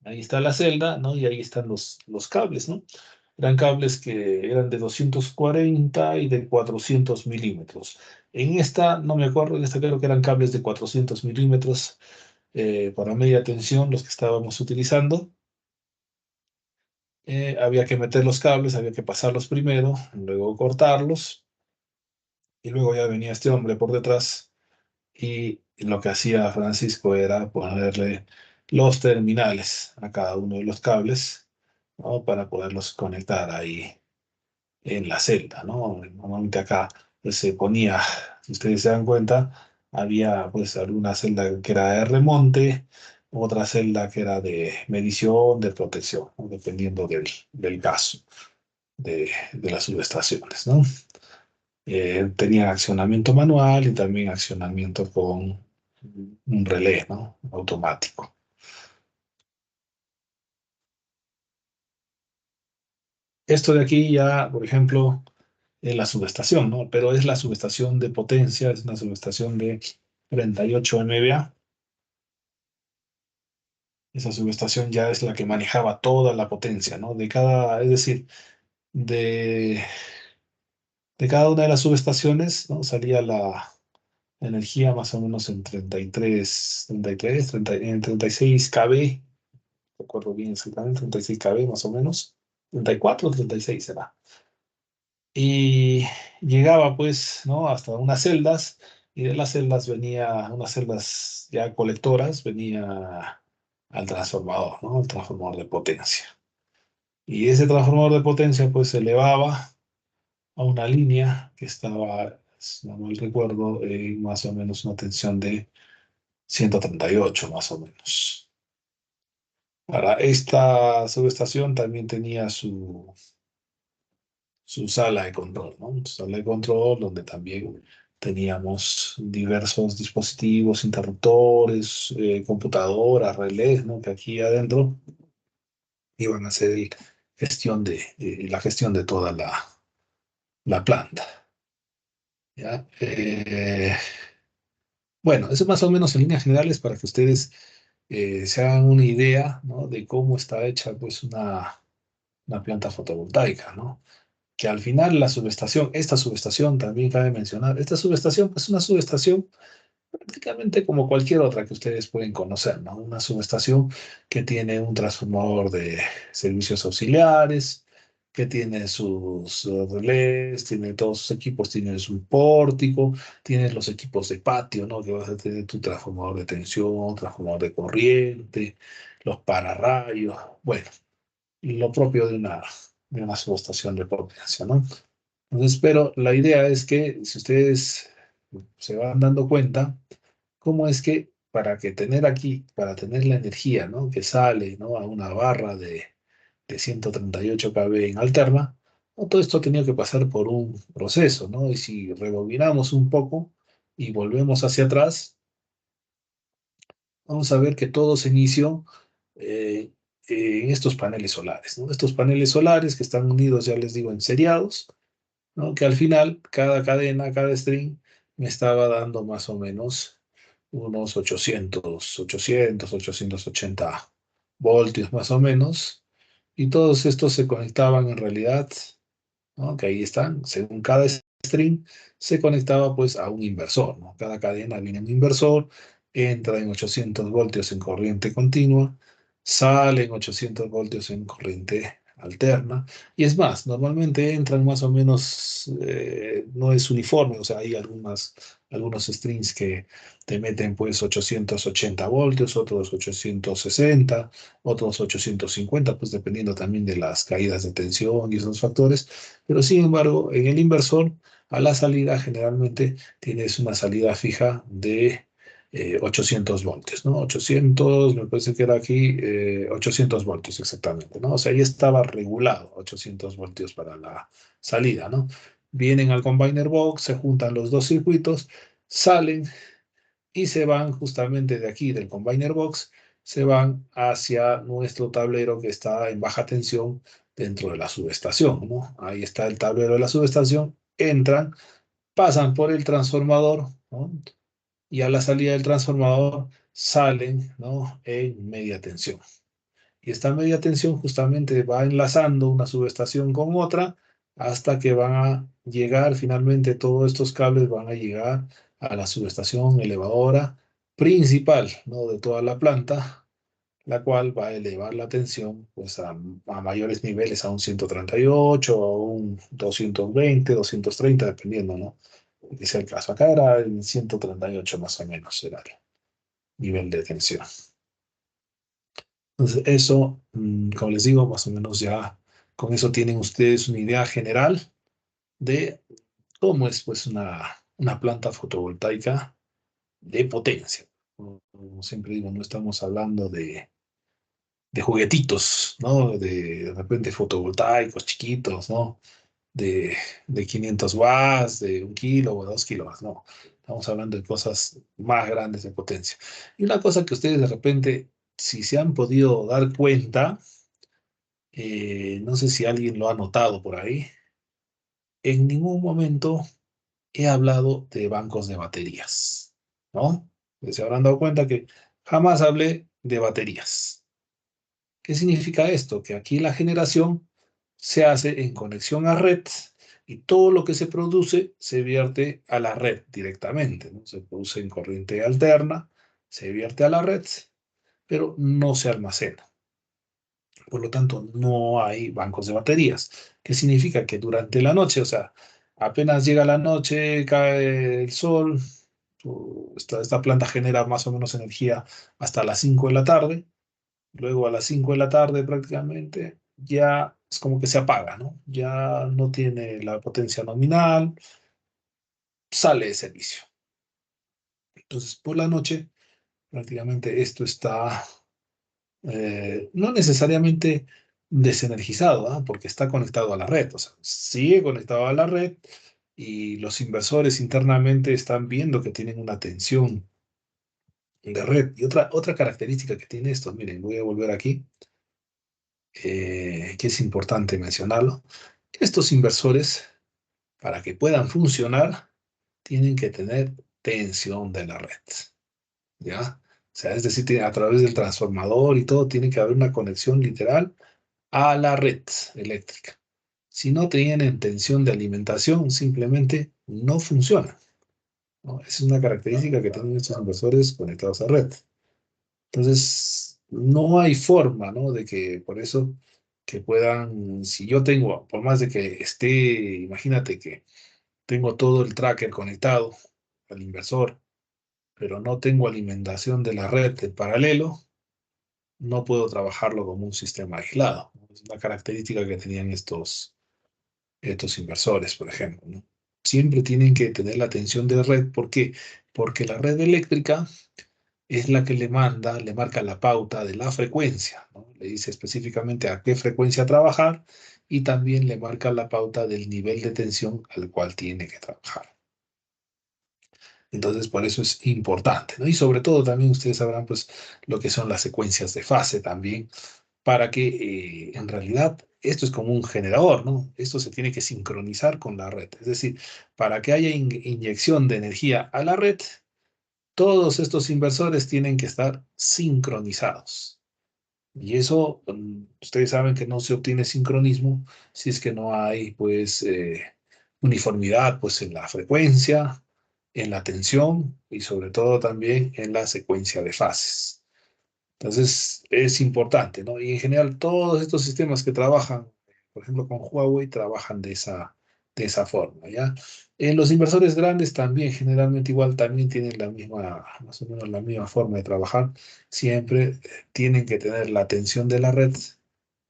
ahí está la celda, ¿no? Y ahí están los cables, ¿no? Eran cables que eran de 240 y de 400 milímetros. En esta, no me acuerdo, en esta creo que eran cables de 400 milímetros para media tensión, los que estábamos utilizando. Había que meter los cables, había que pasarlos primero, luego cortarlos, y luego ya venía este hombre por detrás, y lo que hacía Francisco era ponerle los terminales a cada uno de los cables, ¿no? Para poderlos conectar ahí en la celda, ¿no? Normalmente acá pues, se ponía, si ustedes se dan cuenta, había pues alguna celda que era de remonte, otra celda que era de medición, de protección, ¿no? Dependiendo del caso de las subestaciones, ¿no? Tenían accionamiento manual y también accionamiento con un relé, ¿no? Automático. Esto de aquí ya, por ejemplo, es la subestación, ¿no? Pero es la subestación de potencia, es una subestación de 38 MVA. Esa subestación ya es la que manejaba toda la potencia, ¿no? Es decir, de, de cada una de las subestaciones, ¿no? Salía la energía más o menos en 33, 30, en 36 kV, recuerdo bien exactamente, 36 kV más o menos, 34 o 36 será. Y llegaba pues, ¿no? Hasta unas celdas, y de las celdas venía, unas celdas ya colectoras, venía al transformador, ¿no? El transformador de potencia. Y ese transformador de potencia pues se elevaba a una línea que estaba, si no mal recuerdo, más o menos una tensión de 138 más o menos. Para esta subestación también tenía su sala de control, ¿no? Su sala de control donde también teníamos diversos dispositivos, interruptores, computadoras, relés, ¿no? Que aquí adentro iban a hacer la gestión de toda la planta, ¿ya? Bueno, eso más o menos en líneas generales para que ustedes se hagan una idea, ¿no? De cómo está hecha pues una planta fotovoltaica, ¿no? Que al final esta subestación también cabe mencionar, esta subestación es una subestación prácticamente como cualquier otra que ustedes pueden conocer, ¿no? Una subestación que tiene un transformador de servicios auxiliares, que tiene sus relés, tiene todos sus equipos, tiene su pórtico, tiene los equipos de patio, ¿no? Que vas a tener tu transformador de tensión, transformador de corriente, los pararrayos, bueno, lo propio de una subestación de potencia, ¿no? Entonces, pero la idea es que si ustedes se van dando cuenta, cómo es que para tener la energía, ¿no? Que sale, ¿no? A una barra de 138 kV en alterna, ¿no? Todo esto ha tenido que pasar por un proceso, ¿no? Y si rebobinamos un poco y volvemos hacia atrás, vamos a ver que todo se inició eh, en estos paneles solares, ¿no? Estos paneles solares que están unidos, ya les digo, en seriados, ¿no? Que al final cada cadena, cada string me estaba dando más o menos unos 880 voltios más o menos, y todos estos se conectaban en realidad, ¿no? Que ahí están, según cada string se conectaba pues a un inversor, ¿no? Cada cadena viene un inversor, entra en 800 voltios en corriente continua, sale en 800 voltios en corriente alterna, y es más, normalmente entran más o menos, no es uniforme, o sea, hay algunos strings que te meten pues 880 voltios, otros 860, otros 850, pues dependiendo también de las caídas de tensión y esos factores. Pero sin embargo, en el inversor, a la salida generalmente tienes una salida fija de 800 voltios, ¿no? 800, me parece que era aquí, 800 voltios exactamente, ¿no? O sea, ahí estaba regulado 800 voltios para la salida, ¿no? Vienen al combiner box, se juntan los dos circuitos, salen y se van justamente de aquí, del combiner box, se van hacia nuestro tablero que está en baja tensión, dentro de la subestación, ¿no? Ahí está el tablero de la subestación, entran, pasan por el transformador, ¿no? Y a la salida del transformador salen, ¿no? En media tensión. Y esta media tensión justamente va enlazando una subestación con otra hasta que van a llegar, finalmente todos estos cables van a llegar a la subestación elevadora principal, ¿no? De toda la planta, la cual va a elevar la tensión pues a mayores niveles, a un 138, a un 220, 230, dependiendo, ¿no? Que sea el caso. Acá era el 138 más o menos, era el nivel de tensión. Entonces, eso, como les digo, más o menos ya con eso tienen ustedes una idea general de cómo es pues una planta fotovoltaica de potencia. Como siempre digo, no estamos hablando de juguetitos, ¿no? De repente fotovoltaicos chiquitos, ¿no? De, de 500 watts, de 1 kilo o 2 kilos, no. Estamos hablando de cosas más grandes de potencia. Y una cosa que ustedes de repente, si se han podido dar cuenta, no sé si alguien lo ha notado por ahí, en ningún momento he hablado de bancos de baterías, ¿no? Se habrán dado cuenta que jamás hablé de baterías. ¿Qué significa esto? Que aquí la generación se hace en conexión a red y todo lo que se produce se vierte a la red directamente, ¿no? Se produce en corriente alterna, se vierte a la red, pero no se almacena. Por lo tanto, no hay bancos de baterías. ¿Qué significa? Que durante la noche, o sea, apenas llega la noche, cae el sol, esta planta genera más o menos energía hasta las 5 de la tarde. Luego a las 5 de la tarde prácticamente ya es como que se apaga, ¿no? Ya no tiene la potencia nominal, sale de servicio. Entonces, por la noche prácticamente esto está no necesariamente desenergizado, ¿ah? Porque está conectado a la red, o sea, sigue conectado a la red y los inversores internamente están viendo que tienen una tensión de red. Y otra característica que tiene esto, miren, voy a volver aquí, que es importante mencionarlo. Estos inversores, para que puedan funcionar, tienen que tener tensión de la red, ¿ya? O sea, es decir, a través del transformador y todo, tiene que haber una conexión literal a la red eléctrica. Si no tienen tensión de alimentación, simplemente no funciona, ¿no? Esa es una característica que tienen estos inversores conectados a red. Entonces, no hay forma, ¿no? De que por eso que puedan, si yo tengo, por más de que esté, imagínate que tengo todo el tracker conectado al inversor, pero no tengo alimentación de la red en paralelo, no puedo trabajarlo como un sistema aislado. Es una característica que tenían estos inversores, por ejemplo, ¿no? Siempre tienen que tener la atención de red. ¿Por qué? Porque la red eléctrica es la que le manda, le marca la pauta de la frecuencia, ¿no? Le dice específicamente a qué frecuencia trabajar y también le marca la pauta del nivel de tensión al cual tiene que trabajar. Entonces, por eso es importante, ¿no? Y sobre todo también ustedes sabrán, pues, lo que son las secuencias de fase también, para que en realidad esto es como un generador, ¿no? Esto se tiene que sincronizar con la red. Es decir, para que haya inyección de energía a la red, todos estos inversores tienen que estar sincronizados. Y eso, ustedes saben que no se obtiene sincronismo si es que no hay, pues, uniformidad, pues, en la frecuencia, en la tensión y sobre todo también en la secuencia de fases. Entonces, es importante, ¿no? Y en general, todos estos sistemas que trabajan, por ejemplo, con Huawei, trabajan de esa forma, ¿ya? En los inversores grandes también, generalmente igual, también tienen la misma, más o menos la misma forma de trabajar. Siempre tienen que tener la atención de la red,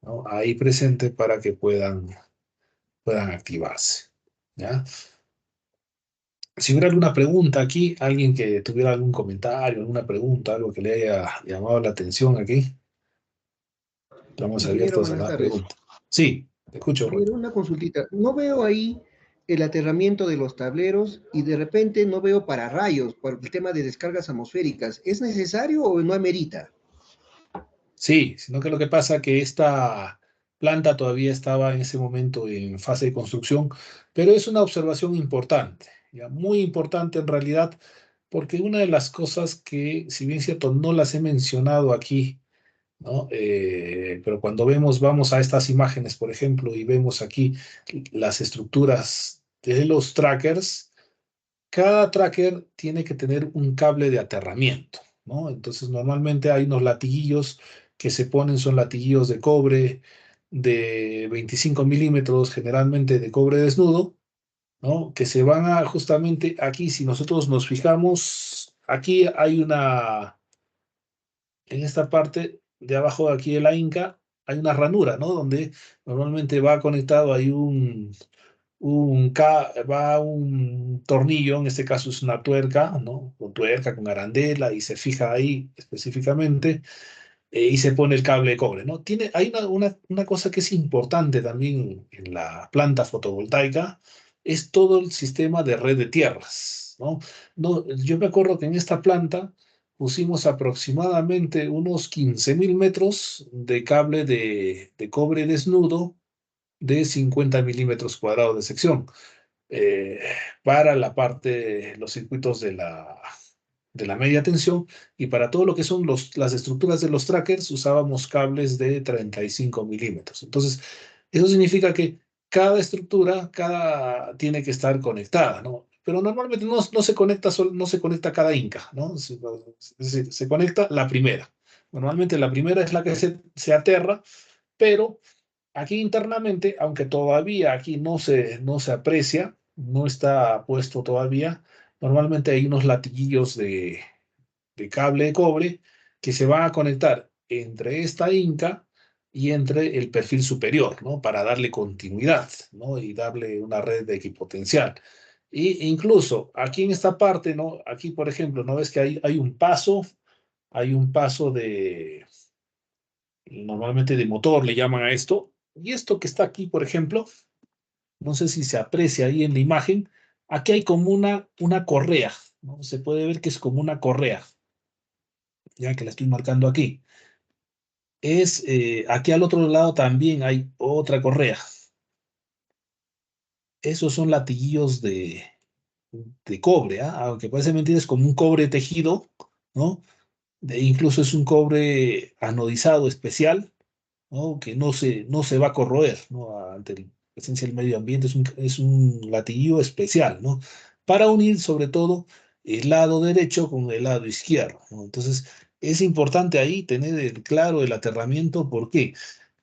¿no? Ahí presente para que puedan activarse, ¿ya? Si hubiera alguna pregunta aquí, alguien que tuviera algún comentario, alguna pregunta, algo que le haya llamado la atención aquí. Estamos
Ingeniero,
abiertos a
buenas
la
tardes.
pregunta. Sí, te escucho, Rui.
Ingeniero, una consultita. No veo ahí el aterramiento de los tableros y de repente no veo pararrayos por el tema de descargas atmosféricas. ¿Es necesario o no amerita?
Sí, sino que lo que pasa es que planta todavía estaba en ese momento en fase de construcción, pero es una observación importante, ya, muy importante en realidad, porque una de las cosas que, si bien es cierto, no las he mencionado aquí, ¿no? Pero cuando vamos a estas imágenes, por ejemplo, y vemos aquí las estructuras de los trackers, cada tracker tiene que tener un cable de aterramiento, ¿no? Entonces, normalmente hay unos latiguillos que se ponen, son latiguillos de cobre de 25 milímetros, generalmente de cobre desnudo, ¿no? Que se van a justamente aquí, si nosotros nos fijamos, aquí hay en esta parte de abajo de aquí de la Inca, hay una ranura, ¿no? Donde normalmente va conectado, hay va un tornillo, en este caso es una tuerca, ¿no? Con tuerca, con arandela, y se fija ahí específicamente, y se pone el cable de cobre, ¿no? Hay una cosa que es importante también en la planta fotovoltaica, es todo el sistema de red de tierras, ¿no? No, yo me acuerdo que en esta planta pusimos aproximadamente unos 15.000 metros de cable de cobre desnudo de 50 milímetros cuadrados de sección, eh, para la parte, los circuitos de la media tensión, y para todo lo que son las estructuras de los trackers usábamos cables de 35 milímetros. Entonces, eso significa que cada estructura, tiene que estar conectada, ¿no? Pero normalmente no se conecta, no se conecta cada Inca, ¿no? Es decir, se conecta la primera. Normalmente la primera es la que se aterra, pero aquí internamente, aunque todavía aquí no se aprecia, no está puesto todavía, normalmente hay unos latiguillos de cable de cobre que se van a conectar entre esta Inca y entre el perfil superior, ¿no? Para darle continuidad, ¿no? Y darle una red de equipotencial. Y incluso aquí en esta parte, ¿no? Aquí, por ejemplo, ¿no ves que hay un paso normalmente de motor, le llaman a esto? Y esto que está aquí, por ejemplo, no sé si se aprecia ahí en la imagen, aquí hay como una correa, ¿no? Se puede ver que es como una correa, ya que la estoy marcando aquí. Aquí al otro lado también hay otra correa. Esos son latiguillos de cobre, ¿ah? Aunque parece mentira, es como un cobre tejido, ¿no? Incluso es un cobre anodizado especial, ¿no? Que no se va a corroer, ¿no? Ante la presencia del medio ambiente, es un latiguillo especial, ¿no? Para unir sobre todo el lado derecho con el lado izquierdo, ¿no? Entonces, es importante ahí tener claro el aterramiento. ¿Por qué?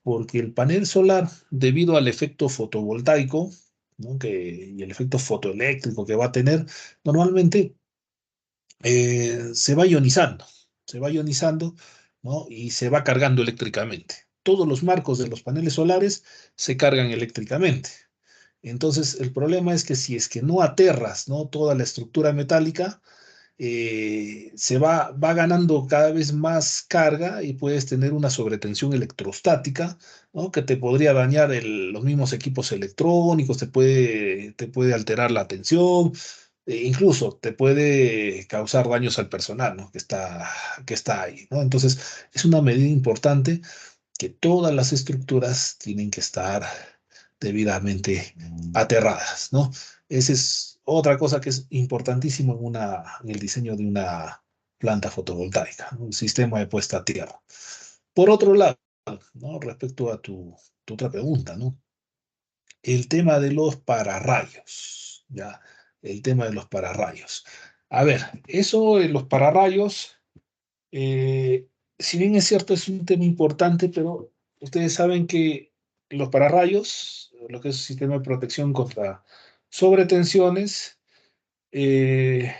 Porque el panel solar, debido al efecto fotovoltaico, ¿no? Y el efecto fotoeléctrico que va a tener, normalmente se va ionizando, ¿no? Y se va cargando eléctricamente. Todos los marcos de los paneles solares se cargan eléctricamente. Entonces, el problema es que si es que no aterras, ¿no? Toda la estructura metálica, va ganando cada vez más carga y puedes tener una sobretensión electrostática, ¿no? Que te podría dañar los mismos equipos electrónicos, te puede alterar la tensión, incluso te puede causar daños al personal, ¿no? Que está ahí, ¿no? Entonces, es una medida importante que todas las estructuras tienen que estar debidamente aterradas, ¿no? Esa es otra cosa que es importantísimo en el diseño de una planta fotovoltaica, ¿no? Un sistema de puesta a tierra. Por otro lado, ¿no? Respecto a tu otra pregunta, ¿no? El tema de los pararrayos, ¿ya? El tema de los pararrayos. A ver, eso de los pararrayos, eh, si bien es cierto, es un tema importante, pero ustedes saben que los pararrayos, lo que es el sistema de protección contra sobretensiones, eh,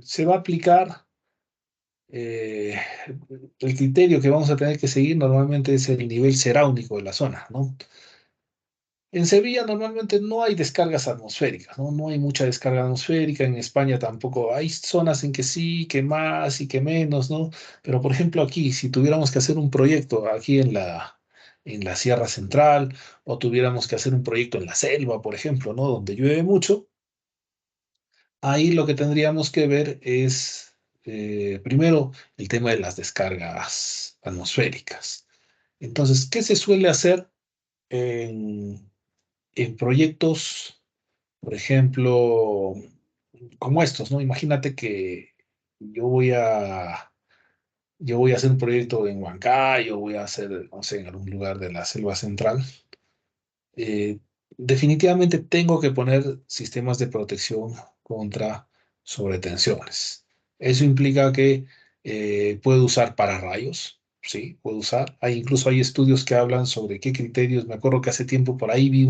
se va a aplicar, eh, el criterio que vamos a tener que seguir normalmente es el nivel seráunico de la zona, ¿no? En Sevilla normalmente no hay descargas atmosféricas, ¿no? No hay mucha descarga atmosférica. En España tampoco. Hay zonas en que sí, que más y que menos, ¿no? Pero por ejemplo aquí, si tuviéramos que hacer un proyecto aquí en la Sierra Central, o tuviéramos que hacer un proyecto en la selva, por ejemplo, ¿no? Donde llueve mucho, ahí lo que tendríamos que ver es, primero, el tema de las descargas atmosféricas. Entonces, ¿qué se suele hacer? en, en proyectos, por ejemplo, como estos, ¿no? Imagínate que yo voy a, yo voy a hacer un proyecto en Huancayo, voy a hacer, no sé, en algún lugar de la selva central. eh, Definitivamente tengo que poner sistemas de protección contra sobretensiones. Eso implica que puedo usar pararrayos, sí, puedo usar. Incluso hay estudios que hablan sobre qué criterios. Me acuerdo que hace tiempo por ahí vi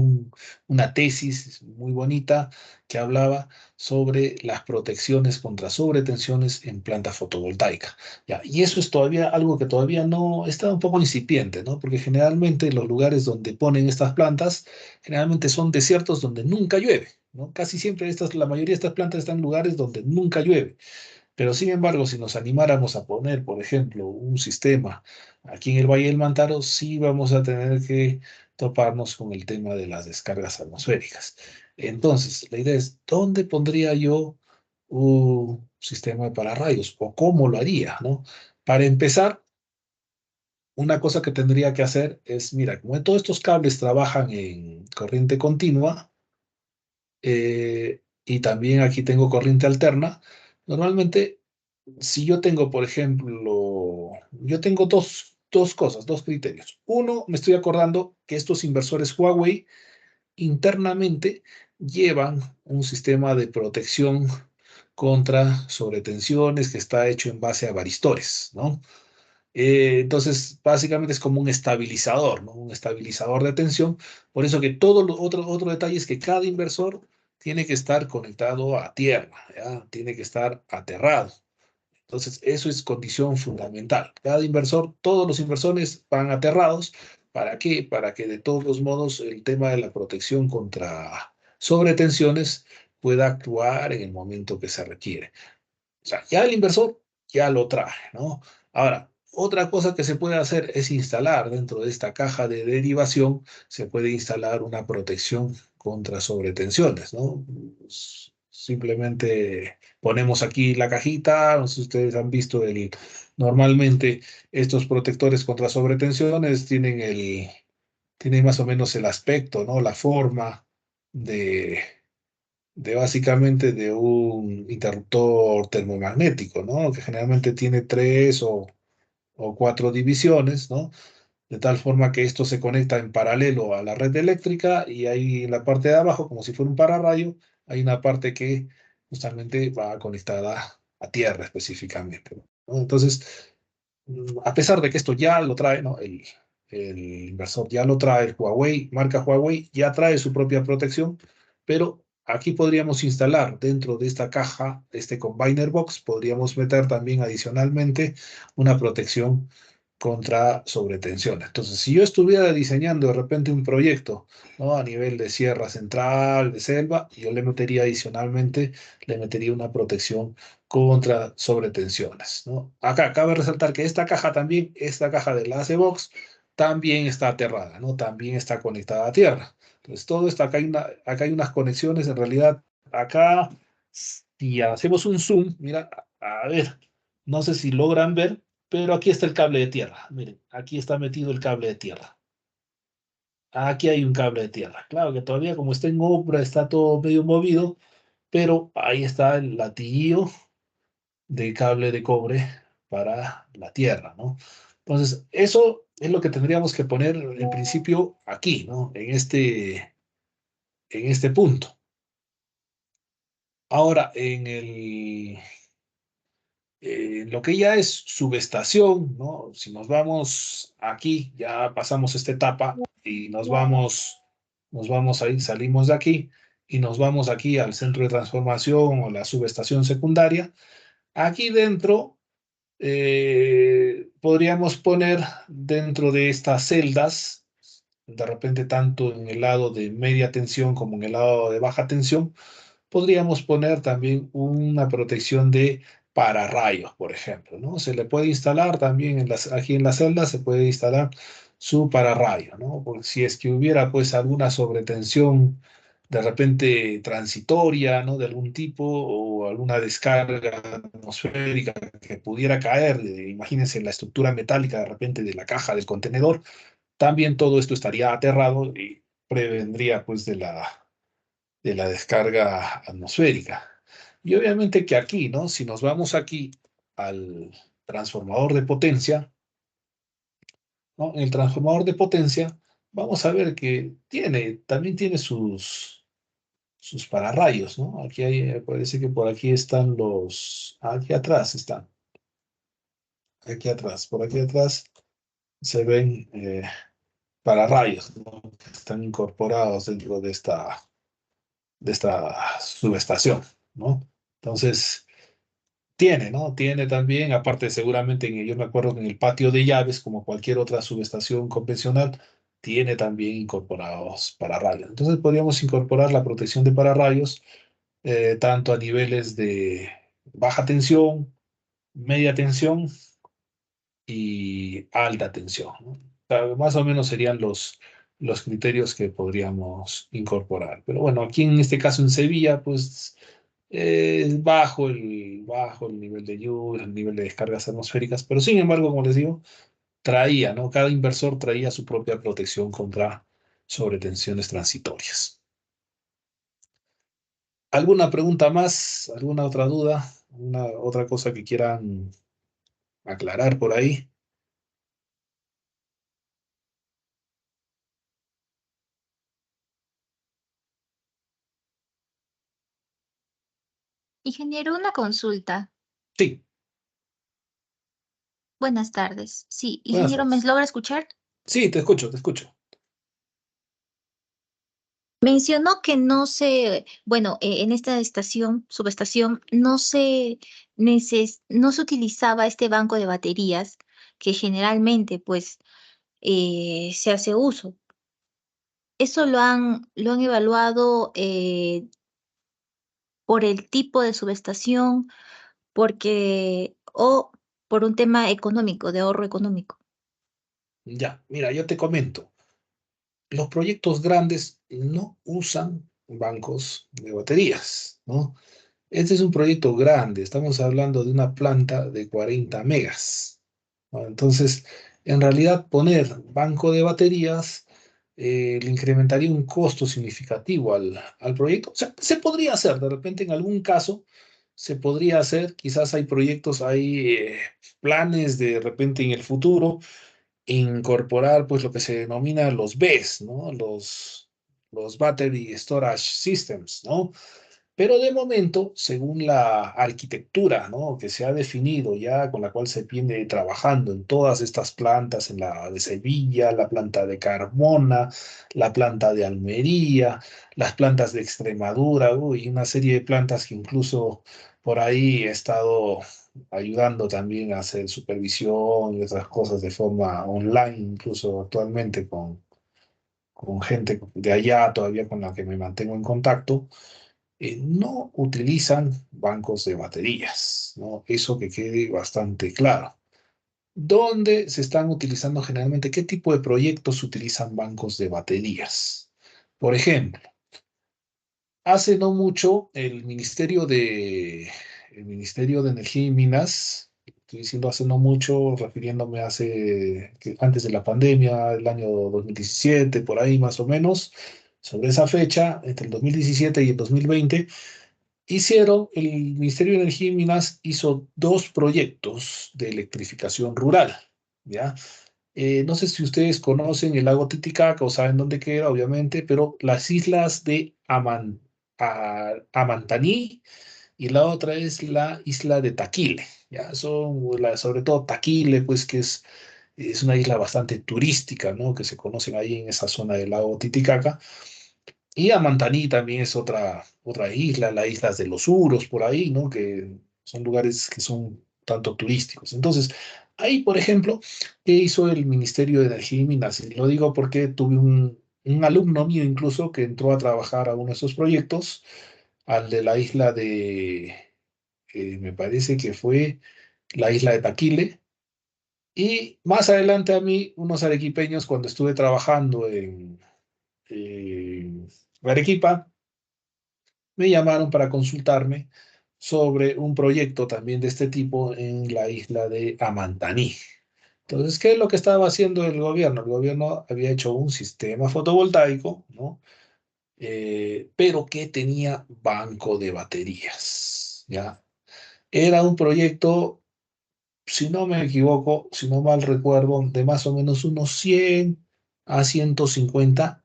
una tesis muy bonita que hablaba sobre las protecciones contra sobretensiones en planta fotovoltaica. Ya, y eso es todavía algo que todavía no está un poco incipiente, ¿no? Porque generalmente los lugares donde ponen estas plantas generalmente son desiertos donde nunca llueve, ¿no? Casi siempre la mayoría de estas plantas están en lugares donde nunca llueve. Pero sin embargo, si nos animáramos a poner, por ejemplo, un sistema aquí en el Valle del Mantaro, sí vamos a tener que toparnos con el tema de las descargas atmosféricas. Entonces, la idea es, ¿dónde pondría yo un sistema de pararrayos o cómo lo haría, ¿no? Para empezar, una cosa que tendría que hacer es, mira, como todos estos cables trabajan en corriente continua, y también aquí tengo corriente alterna, normalmente si yo tengo, por ejemplo, yo tengo dos cosas, dos criterios. Uno, me estoy acordando que estos inversores Huawei internamente llevan un sistema de protección contra sobretensiones que está hecho en base a varistores, ¿no? Entonces, básicamente es como un estabilizador, ¿no? Un estabilizador de tensión. Por eso que otro detalle es que cada inversor tiene que estar conectado a tierra, ¿ya? Tiene que estar aterrado. Entonces, eso es condición fundamental. Cada inversor, todos los inversores van aterrados. ¿Para qué? Para que de todos modos el tema de la protección contra sobretensiones pueda actuar en el momento que se requiere. O sea, ya el inversor ya lo trae, ¿no? Ahora, otra cosa que se puede hacer es instalar dentro de esta caja de derivación, se puede instalar una protección contra sobretensiones, ¿no? Simplemente ponemos aquí la cajita, no sé si ustedes han visto normalmente estos protectores contra sobretensiones tienen más o menos el aspecto, ¿no? La forma de básicamente de un interruptor termomagnético, ¿no? Que generalmente tiene tres o cuatro divisiones, ¿no? De tal forma que esto se conecta en paralelo a la red eléctrica y ahí en la parte de abajo, como si fuera un pararrayo, hay una parte que justamente va conectada a tierra específicamente, ¿no? Entonces, a pesar de que esto ya lo trae, ¿no? El inversor ya lo trae, el Huawei, marca Huawei, ya trae su propia protección, pero aquí podríamos instalar dentro de esta caja, este combiner box, podríamos meter también adicionalmente una protección contra sobretensión. Entonces, si yo estuviera diseñando de repente un proyecto, ¿no? A nivel de sierra central, de selva, yo le metería adicionalmente, le metería una protección contra sobretensiones, ¿no? Acá cabe resaltar que esta caja también, esta caja de la box también está aterrada, ¿no? También está conectada a tierra. Entonces, todo esto, acá hay unas conexiones, en realidad, acá, si hacemos un zoom, mira, a ver, no sé si logran ver, pero aquí está el cable de tierra. Miren, aquí está metido el cable de tierra. Aquí hay un cable de tierra. Claro que todavía como está en obra, está todo medio movido, pero ahí está el latillo de cable de cobre para la tierra, ¿no? Entonces, eso es lo que tendríamos que poner en principio aquí, ¿no? En este punto. Ahora, lo que ya es subestación, ¿no? Si nos vamos aquí, ya pasamos esta etapa y nos vamos ahí, salimos de aquí y nos vamos aquí al centro de transformación o la subestación secundaria. Aquí dentro podríamos poner dentro de estas celdas, de repente tanto en el lado de media tensión como en el lado de baja tensión, podríamos poner también una protección de pararrayos, por ejemplo, ¿no? Se le puede instalar también aquí en la celda, se puede instalar su pararrayo, ¿no? Porque si es que hubiera pues alguna sobretensión de repente transitoria, ¿no? De algún tipo o alguna descarga atmosférica que pudiera caer, imagínense la estructura metálica de repente de la caja del contenedor, también todo esto estaría aterrado y prevendría pues de la descarga atmosférica. Y obviamente que aquí, ¿no? Si nos vamos aquí al transformador de potencia, ¿no? En el transformador de potencia, vamos a ver que también tiene sus pararrayos, ¿no? Aquí hay, parece que por aquí están aquí atrás están, aquí atrás, por aquí atrás se ven pararrayos, ¿no? Que están incorporados dentro de esta subestación, ¿no? Entonces, tiene, ¿no? Tiene también, aparte seguramente, yo me acuerdo que en el patio de llaves, como cualquier otra subestación convencional, tiene también incorporados pararrayos. Entonces podríamos incorporar la protección de pararrayos tanto a niveles de baja tensión, media tensión y alta tensión, ¿no? O sea, más o menos serían los criterios que podríamos incorporar. Pero bueno, aquí en este caso en Sevilla, pues es bajo el nivel de lluvia, el nivel de descargas atmosféricas, pero sin embargo, como les digo, traía, ¿no? Cada inversor traía su propia protección contra sobretensiones transitorias. ¿Alguna pregunta más? ¿Alguna otra duda? ¿Alguna otra cosa que quieran aclarar por ahí?
Ingeniero, una consulta.
Sí,
Buenas tardes. Sí,
buenas
ingeniero, ¿me
tardes.
logra escuchar?
Sí, te escucho, te escucho.
Mencionó que no se, bueno, en esta estación, subestación, no se utilizaba este banco de baterías que generalmente, pues, se hace uso. ¿Eso lo han evaluado por el tipo de subestación, o por un tema económico, de ahorro económico?
Ya, mira, yo te comento. Los proyectos grandes no usan bancos de baterías, ¿no? Este es un proyecto grande, estamos hablando de una planta de 40 megas, ¿no? Entonces, en realidad poner banco de baterías le incrementaría un costo significativo al proyecto. O sea, se podría hacer, de repente en algún caso se podría hacer, quizás hay proyectos, hay planes de repente en el futuro incorporar pues lo que se denomina los BES, ¿no? Los Battery Storage Systems, ¿no? Pero de momento, según la arquitectura, ¿no? Que se ha definido ya, con la cual se viene trabajando en todas estas plantas, en la de Sevilla, la planta de Carmona, la planta de Almería, las plantas de Extremadura, y una serie de plantas que incluso por ahí he estado ayudando también a hacer supervisión y otras cosas de forma online, incluso actualmente con gente de allá todavía con la que me mantengo en contacto. No utilizan bancos de baterías, ¿no? Eso que quede bastante claro. ¿Dónde se están utilizando generalmente? ¿Qué tipo de proyectos utilizan bancos de baterías? Por ejemplo, hace no mucho el Ministerio de Energía y Minas, estoy diciendo hace no mucho, refiriéndome antes de la pandemia, el año 2017, por ahí más o menos, sobre esa fecha, entre el 2017 y el 2020, el Ministerio de Energía y Minas hizo dos proyectos de electrificación rural, ¿ya? No sé si ustedes conocen el lago Titicaca o saben dónde queda, obviamente, pero las islas de Amantaní y la otra es la isla de Taquile, ¿ya? Sobre todo Taquile, pues que es una isla bastante turística, ¿no? Que se conocen ahí en esa zona del lago Titicaca. Y Amantaní también es otra isla, las islas de los Uros, por ahí, ¿no? Que son lugares que son tanto turísticos. Entonces, ahí, por ejemplo, ¿qué hizo el Ministerio de Energía y Minas? Y lo digo porque tuve un alumno mío incluso que entró a trabajar a uno de esos proyectos, al de la isla me parece que fue la isla de Taquile. Y más adelante a mí, unos arequipeños, cuando estuve trabajando en Arequipa, me llamaron para consultarme sobre un proyecto también de este tipo en la isla de Amantaní. Entonces, ¿qué es lo que estaba haciendo el gobierno? El gobierno había hecho un sistema fotovoltaico, ¿no? Pero que tenía banco de baterías, ¿ya? Era un proyecto, si no me equivoco, si no mal recuerdo, de más o menos unos 100 a 150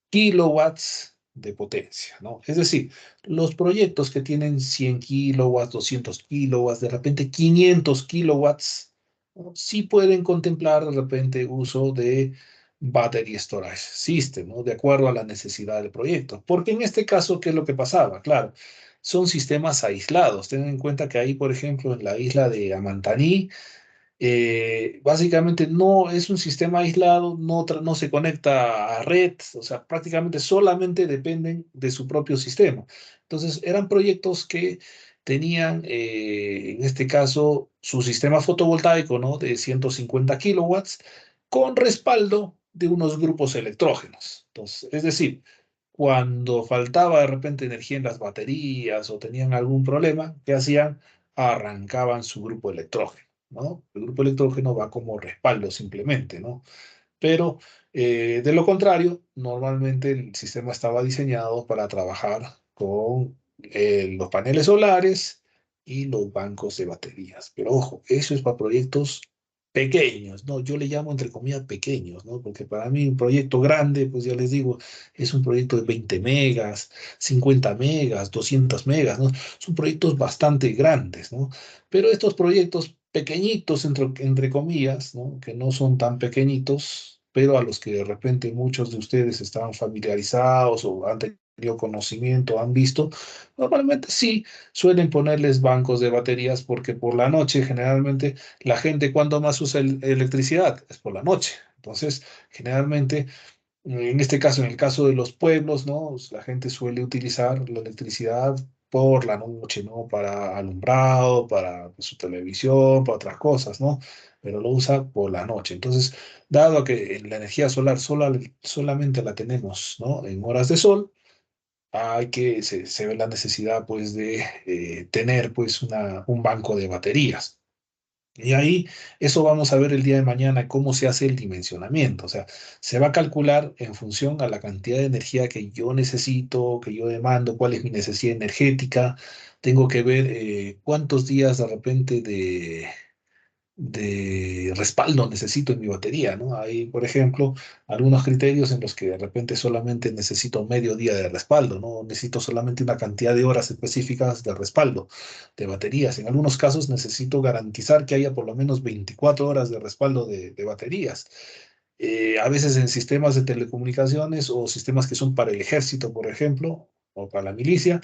kilowatts de potencia, ¿no? Es decir, los proyectos que tienen 100 kilowatts, 200 kilowatts, de repente 500 kilowatts, ¿no? Sí pueden contemplar de repente uso de Battery Storage System, ¿no? De acuerdo a la necesidad del proyecto. Porque en este caso, ¿qué es lo que pasaba? Claro, son sistemas aislados. Ten en cuenta que ahí, por ejemplo, en la isla de Amantaní, básicamente no es un sistema aislado, no se conecta a red, o sea, prácticamente solamente dependen de su propio sistema. Entonces, eran proyectos que tenían, en este caso, su sistema fotovoltaico, ¿no? De 150 kilowatts con respaldo de unos grupos electrógenos. Entonces, es decir, cuando faltaba de repente energía en las baterías o tenían algún problema, ¿qué hacían? Arrancaban su grupo electrógeno, ¿no? El grupo electrógeno va como respaldo simplemente, ¿no? Pero de lo contrario, normalmente el sistema estaba diseñado para trabajar con los paneles solares y los bancos de baterías. Pero ojo, eso es para proyectos pequeños, ¿no? Yo le llamo entre comillas pequeños, ¿no? Porque para mí un proyecto grande, pues ya les digo, es un proyecto de 20 megas, 50 megas, 200 megas, ¿no? Son proyectos bastante grandes, ¿no? Pero estos proyectos pequeñitos, entre comillas, ¿no? Que no son tan pequeñitos, pero a los que de repente muchos de ustedes están familiarizados o han tenido conocimiento, han visto, normalmente sí suelen ponerles bancos de baterías porque por la noche generalmente la gente cuando más usa electricidad es por la noche. Entonces, generalmente en este caso, en el caso de los pueblos, ¿no? Pues, la gente suele utilizar la electricidad por la noche, ¿no? Para alumbrado, para su televisión, para otras cosas, ¿no? Pero lo usa por la noche. Entonces, dado que la energía solar solamente la tenemos, ¿no? En horas de sol, se ve la necesidad, pues, de tener, pues, un banco de baterías. Y ahí, eso vamos a ver el día de mañana, cómo se hace el dimensionamiento. O sea, se va a calcular en función a la cantidad de energía que yo necesito, que yo demando, cuál es mi necesidad energética. Tengo que ver cuántos días de repente de respaldo necesito en mi batería, ¿no? Hay, por ejemplo, algunos criterios en los que de repente solamente necesito medio día de respaldo, ¿no? Necesito solamente una cantidad de horas específicas de respaldo de baterías. En algunos casos necesito garantizar que haya por lo menos 24 horas de respaldo de baterías. A veces en sistemas de telecomunicaciones o sistemas que son para el ejército, por ejemplo, o para la milicia,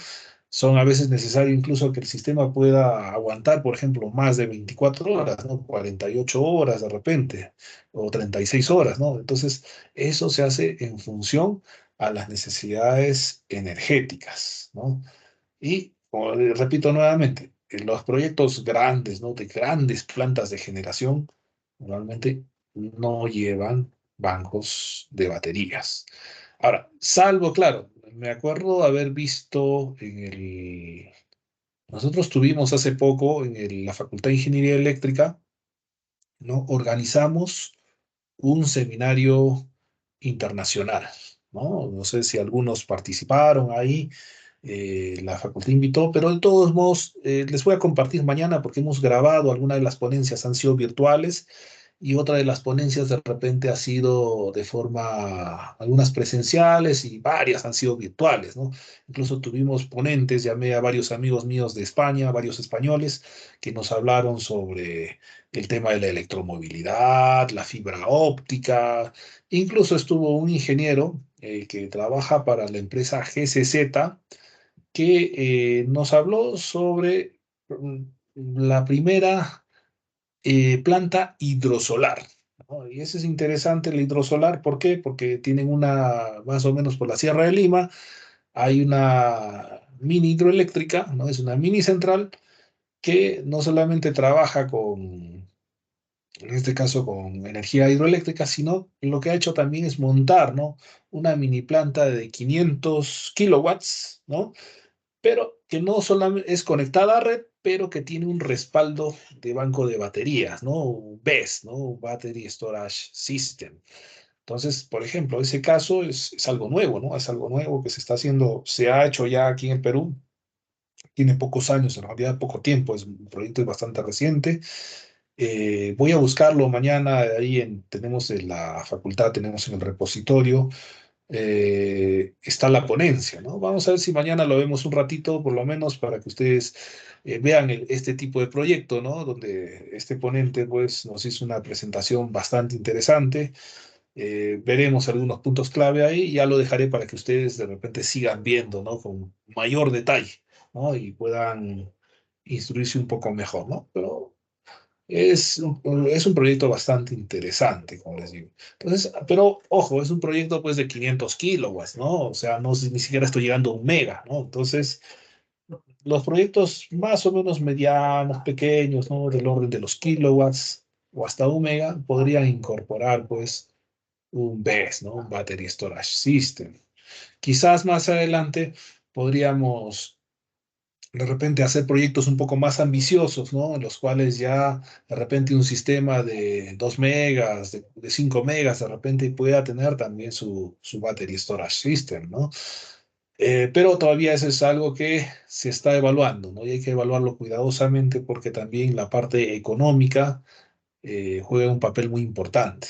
son a veces necesario incluso que el sistema pueda aguantar, por ejemplo, más de 24 horas, ¿no? 48 horas de repente, o 36 horas, ¿no? Entonces, eso se hace en función a las necesidades energéticas, ¿no? Y, como les repito nuevamente, en los proyectos grandes, ¿no? De grandes plantas de generación, normalmente no llevan bancos de baterías. Ahora, salvo, claro, me acuerdo haber visto nosotros tuvimos hace poco en la Facultad de Ingeniería Eléctrica, ¿no? Organizamos un seminario internacional, ¿no? No sé si algunos participaron ahí, la facultad invitó, pero de todos modos les voy a compartir mañana porque hemos grabado, algunas de las ponencias han sido virtuales y otra de las ponencias de repente ha sido de forma, algunas presenciales y varias han sido virtuales, ¿no? Incluso tuvimos ponentes, llamé a varios amigos míos de España, varios españoles, que nos hablaron sobre el tema de la electromovilidad, la fibra óptica. Incluso estuvo un ingeniero que trabaja para la empresa GCZ que nos habló sobre la primera planta hidrosolar, ¿no? Y eso es interesante, el hidrosolar, ¿por qué? Porque tienen más o menos por la Sierra de Lima, hay una mini hidroeléctrica, ¿no? Es una mini central que no solamente trabaja en este caso con energía hidroeléctrica, sino lo que ha hecho también es montar, ¿no? Una mini planta de 500 kilowatts, ¿no? pero que no solamente es conectada a red, pero que tiene un respaldo de banco de baterías, ¿no? Un BESS, ¿no? Un Battery Storage System. Entonces, por ejemplo, ese caso es algo nuevo, ¿no? Es algo nuevo que se está haciendo, se ha hecho ya aquí en el Perú, tiene pocos años, en realidad poco tiempo, es un proyecto bastante reciente. Voy a buscarlo mañana, ahí tenemos en la facultad, tenemos en el repositorio, está la ponencia, ¿no? Vamos a ver si mañana lo vemos un ratito, por lo menos, para que ustedes vean este tipo de proyecto, ¿no? Donde este ponente, pues, nos hizo una presentación bastante interesante. Veremos algunos puntos clave ahí y ya lo dejaré para que ustedes de repente sigan viendo, ¿no? Con mayor detalle, ¿no? Y puedan instruirse un poco mejor, ¿no? Pero es un proyecto bastante interesante, como les digo. Entonces, pero ojo, es un proyecto pues de 500 kilowatts, ¿no? O sea, no, ni siquiera estoy llegando a un mega, ¿no? Entonces, los proyectos más o menos medianos, pequeños, ¿no? Del orden de los kilowatts o hasta un mega, podrían incorporar pues un BESS, ¿no? Un Battery Storage System. Quizás más adelante podríamos de repente hacer proyectos un poco más ambiciosos, ¿no? En los cuales ya de repente un sistema de 2 megas, de 5 megas, de repente pueda tener también su Battery Storage System, ¿no? Pero todavía eso es algo que se está evaluando, ¿no? Y hay que evaluarlo cuidadosamente porque también la parte económica juega un papel muy importante.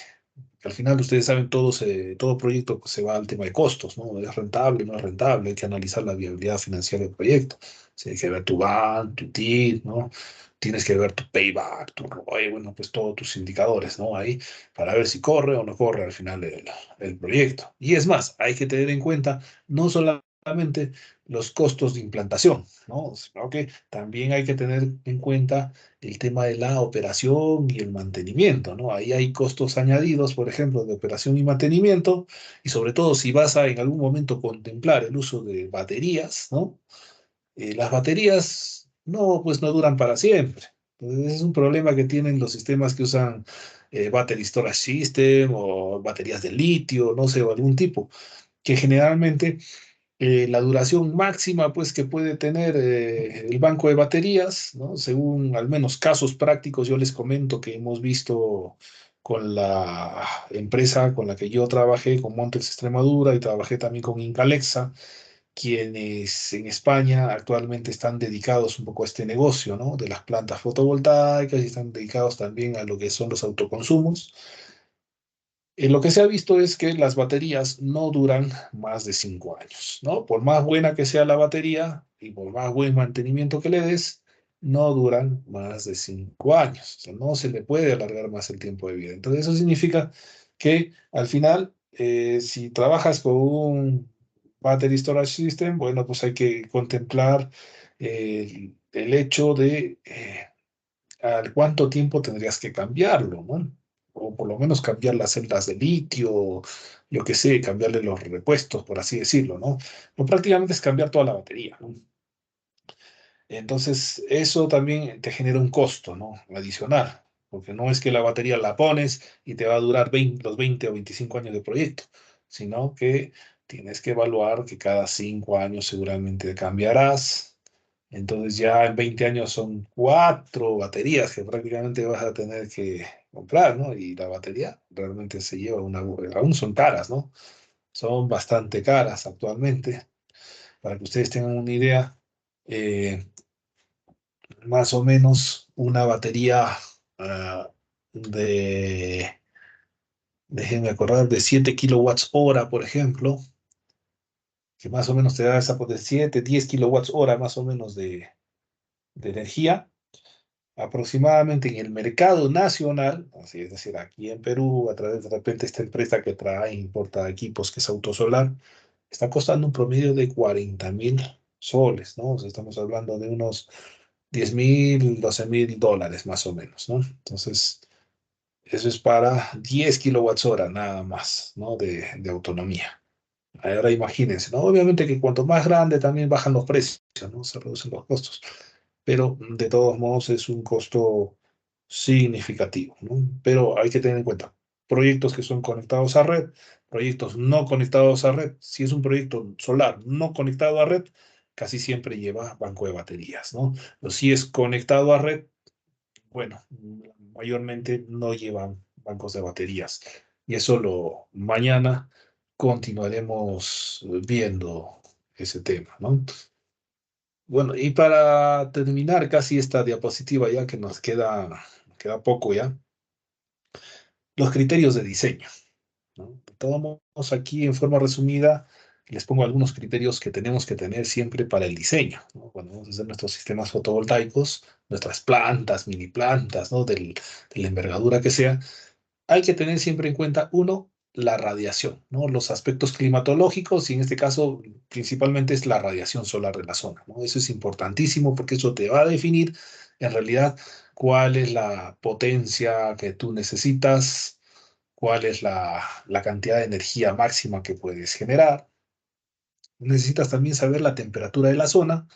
Al final, ustedes saben, todo proyecto pues, se va al tema de costos, ¿no? ¿Es rentable, no es rentable? Hay que analizar la viabilidad financiera del proyecto. Sí, hay que ver tu BAN, tu TID, ¿no? Tienes que ver tu payback, tu ROI, bueno, pues todos tus indicadores, ¿no? Ahí, para ver si corre o no corre al final el proyecto. Y es más, hay que tener en cuenta no solamente los costos de implantación, ¿no? Sino que también hay que tener en cuenta el tema de la operación y el mantenimiento, ¿no? Ahí hay costos añadidos, por ejemplo, de operación y mantenimiento, y sobre todo si vas a en algún momento contemplar el uso de baterías, ¿no? Las baterías no, pues no duran para siempre. Entonces, es un problema que tienen los sistemas que usan Battery Storage System o baterías de litio, no sé, o algún tipo, que generalmente la duración máxima pues que puede tener el banco de baterías, ¿no? Según al menos casos prácticos, yo les comento que hemos visto con la empresa con la que yo trabajé, con Montes Extremadura, y trabajé también con Incalexa, quienes en España actualmente están dedicados un poco a este negocio, ¿no? De las plantas fotovoltaicas, y están dedicados también a lo que son los autoconsumos. Lo que se ha visto es que las baterías no duran más de 5 años, ¿no? Por más buena que sea la batería y por más buen mantenimiento que le des, no duran más de 5 años. O sea, no se le puede alargar más el tiempo de vida. Entonces, eso significa que al final, si trabajas con un Battery Storage System, bueno, pues hay que contemplar el hecho de al cuánto tiempo tendrías que cambiarlo, ¿no? O por lo menos cambiar las celdas de litio, yo qué sé, cambiarle los repuestos, por así decirlo, ¿no? No prácticamente es cambiar toda la batería, ¿no? Entonces, eso también te genera un costo, ¿no? Adicional, porque no es que la batería la pones y te va a durar los 20 o 25 años de proyecto, sino que tienes que evaluar que cada 5 años seguramente cambiarás. Entonces ya en 20 años son 4 baterías que prácticamente vas a tener que comprar, ¿no? Y la batería realmente se lleva aún son caras, ¿no? Son bastante caras actualmente. Para que ustedes tengan una idea, eh, más o menos una batería de, déjenme acordar, de 7 kilowatts hora, por ejemplo, que más o menos te da esa de 7, 10 kilowatts hora más o menos de energía, aproximadamente en el mercado nacional, así es decir, aquí en Perú, a través de repente esta empresa que trae, importa equipos, que es Autosolar, está costando un promedio de 40.000 soles, ¿no? O sea, estamos hablando de unos 10.000, 12.000 dólares más o menos, ¿no? Entonces, eso es para 10 kilowatts hora nada más, ¿no? De autonomía. Ahora imagínense, ¿no? Obviamente que cuanto más grande también bajan los precios, ¿no? Se reducen los costos, pero de todos modos es un costo significativo, ¿no? Pero hay que tener en cuenta proyectos que son conectados a red, proyectos no conectados a red. Si es un proyecto solar no conectado a red, casi siempre lleva banco de baterías, ¿no? Pero si es conectado a red, bueno, mayormente no llevan bancos de baterías. Y eso mañana continuaremos viendo ese tema, ¿no? Bueno, y para terminar casi esta diapositiva, ya que queda poco ya, los criterios de diseño, ¿no? De todos modos, aquí en forma resumida, les pongo algunos criterios que tenemos que tener siempre para el diseño, ¿no? Cuando vamos a hacer nuestros sistemas fotovoltaicos, nuestras plantas, mini plantas, ¿no? De la envergadura que sea, hay que tener siempre en cuenta, uno, la radiación, ¿no? Los aspectos climatológicos, y en este caso principalmente es la radiación solar de la zona, ¿no? Eso es importantísimo porque eso te va a definir en realidad cuál es la potencia que tú necesitas, cuál es la cantidad de energía máxima que puedes generar. Necesitas también saber la temperatura de la zona,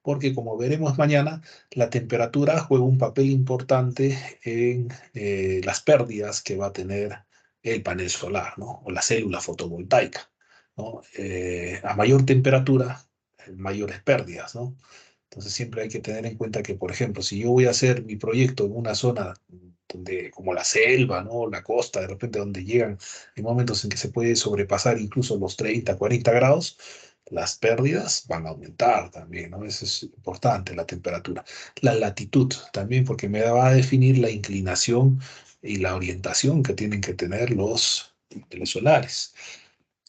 porque como veremos mañana, la temperatura juega un papel importante en las pérdidas que va a tener el panel solar, ¿no? O la célula fotovoltaica, ¿no? A mayor temperatura, mayores pérdidas, ¿no? Entonces siempre hay que tener en cuenta que, por ejemplo, si yo voy a hacer mi proyecto en una zona donde, como la selva, ¿no? La costa, de repente donde llegan, hay momentos en que se puede sobrepasar incluso los 30, 40 grados, las pérdidas van a aumentar también, ¿no? Eso es importante, la temperatura. La latitud también, porque me va a definir la inclinación y la orientación que tienen que tener los solares.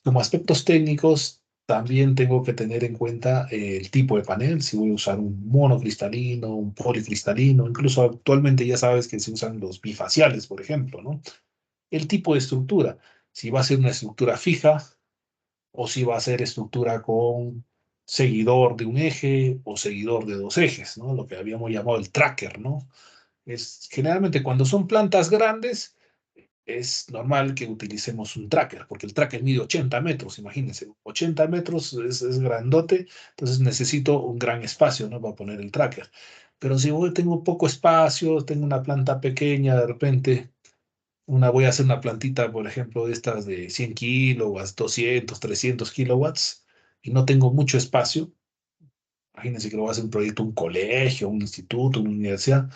Como aspectos técnicos, también tengo que tener en cuenta el tipo de panel, si voy a usar un monocristalino, un policristalino, incluso actualmente ya sabes que se usan los bifaciales, por ejemplo, ¿no? El tipo de estructura, si va a ser una estructura fija o si va a ser estructura con seguidor de un eje o seguidor de dos ejes, ¿no? Lo que habíamos llamado el tracker, ¿no? Generalmente cuando son plantas grandes, es normal que utilicemos un tracker, porque el tracker mide 80 metros, imagínense, 80 metros es grandote, entonces necesito un gran espacio, ¿no? Para poner el tracker. Pero si tengo poco espacio, tengo una planta pequeña, de repente voy a hacer una plantita, por ejemplo, de estas de 100 kilowatts, 200, 300 kilowatts, y no tengo mucho espacio. Imagínense que lo voy a hacer un proyecto, un colegio, un instituto, una universidad.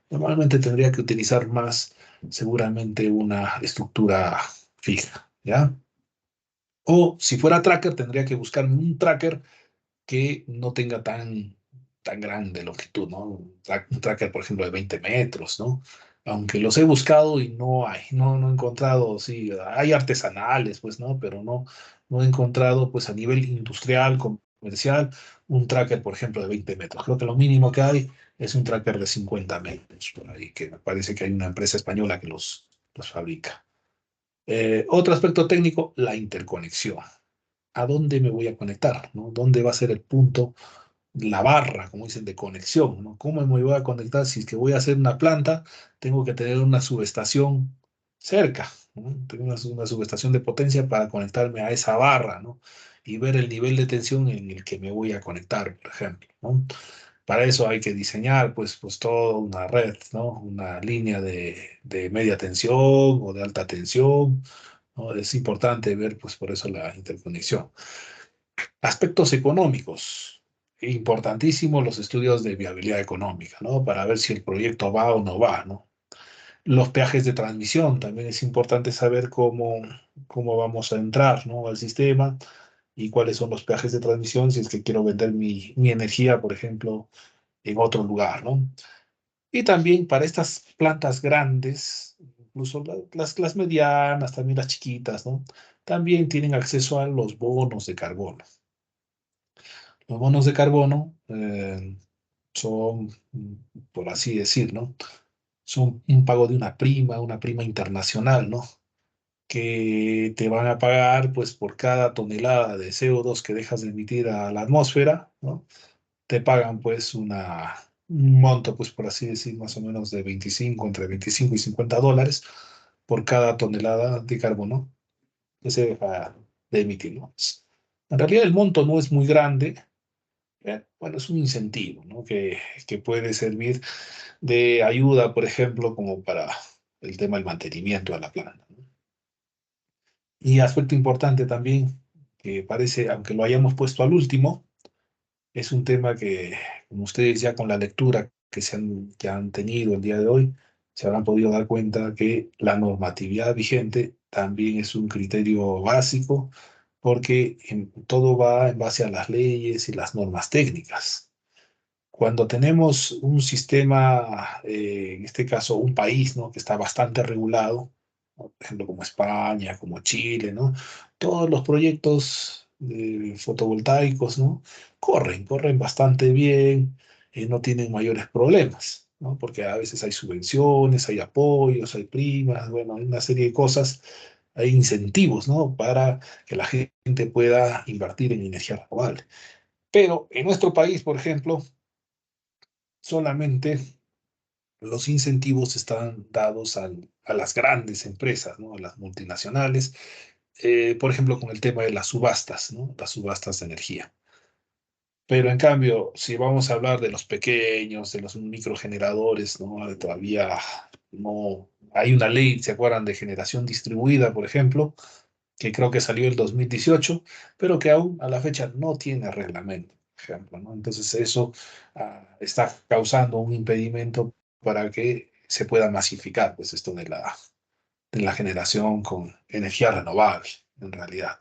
Normalmente tendría que utilizar más, seguramente, una estructura fija, ¿ya? O si fuera tracker, tendría que buscarme un tracker que no tenga tan grande longitud, ¿no? Un tracker, por ejemplo, de 20 metros, ¿no? Aunque los he buscado y no he encontrado, sí, hay artesanales, pues, ¿no? Pero no he encontrado, pues, a nivel industrial, comercial, un tracker, por ejemplo, de 20 metros. Creo que lo mínimo que hay es un tracker de 50 metros, por ahí, que me parece que hay una empresa española que los fabrica. Otro aspecto técnico, la interconexión. ¿A dónde me voy a conectar? ¿No? ¿Dónde va a ser el punto, la barra, como dicen, de conexión? ¿No? ¿Cómo me voy a conectar? Si es que voy a hacer una planta, tengo que tener una subestación cerca, ¿no? Tengo una subestación de potencia para conectarme a esa barra, ¿no? Y ver el nivel de tensión en el que me voy a conectar, por ejemplo, ¿no? Para eso hay que diseñar, pues toda una red, ¿no? Una línea de media tensión o de alta tensión, ¿no? Es importante ver, pues, por eso la interconexión. Aspectos económicos. Importantísimos los estudios de viabilidad económica, ¿no? Para ver si el proyecto va o no va, ¿no? Los peajes de transmisión. También es importante saber cómo vamos a entrar, ¿no? Al sistema y cuáles son los peajes de transmisión si es que quiero vender mi energía, por ejemplo, en otro lugar, ¿no? Y también para estas plantas grandes, incluso las medianas, también las chiquitas, ¿no? También tienen acceso a los bonos de carbono. Los bonos de carbono son, por así decir, ¿no? Son un pago de una prima internacional, ¿no? Que te van a pagar, pues, por cada tonelada de CO2 que dejas de emitir a la atmósfera, ¿no? Te pagan, pues, un monto, pues, por así decir, más o menos de 25, entre 25 y $50 por cada tonelada de carbono que se deja de emitir, ¿no? En realidad el monto no es muy grande. Bueno, es un incentivo, ¿no? Que puede servir de ayuda, por ejemplo, como para el tema del mantenimiento de la planta, ¿no? Y aspecto importante también, que parece, aunque lo hayamos puesto al último, es un tema que, como ustedes ya con la lectura que han tenido el día de hoy, se habrán podido dar cuenta que la normatividad vigente también es un criterio básico, porque todo va en base a las leyes y las normas técnicas. Cuando tenemos un sistema, en este caso un país, ¿no? que está bastante regulado, ¿no? Por ejemplo como España, como Chile, ¿no? Todos los proyectos fotovoltaicos, ¿no? corren bastante bien, no tienen mayores problemas, ¿no? Porque a veces hay subvenciones, hay apoyos, hay primas, bueno, hay una serie de cosas, hay incentivos, ¿no? para que la gente pueda invertir en energía renovable. Pero en nuestro país, por ejemplo, solamente los incentivos están dados a las grandes empresas, ¿no? A las multinacionales, por ejemplo, con el tema de las subastas, ¿no? Las subastas de energía. Pero en cambio, si vamos a hablar de los pequeños, de los microgeneradores, ¿no? Todavía no hay una ley, ¿se acuerdan? De generación distribuida, por ejemplo, que creo que salió el 2018, pero que aún a la fecha no tiene reglamento, por ejemplo, ¿no? Entonces eso está causando un impedimento para que se pueda masificar, pues, esto de la generación con energía renovable, en realidad.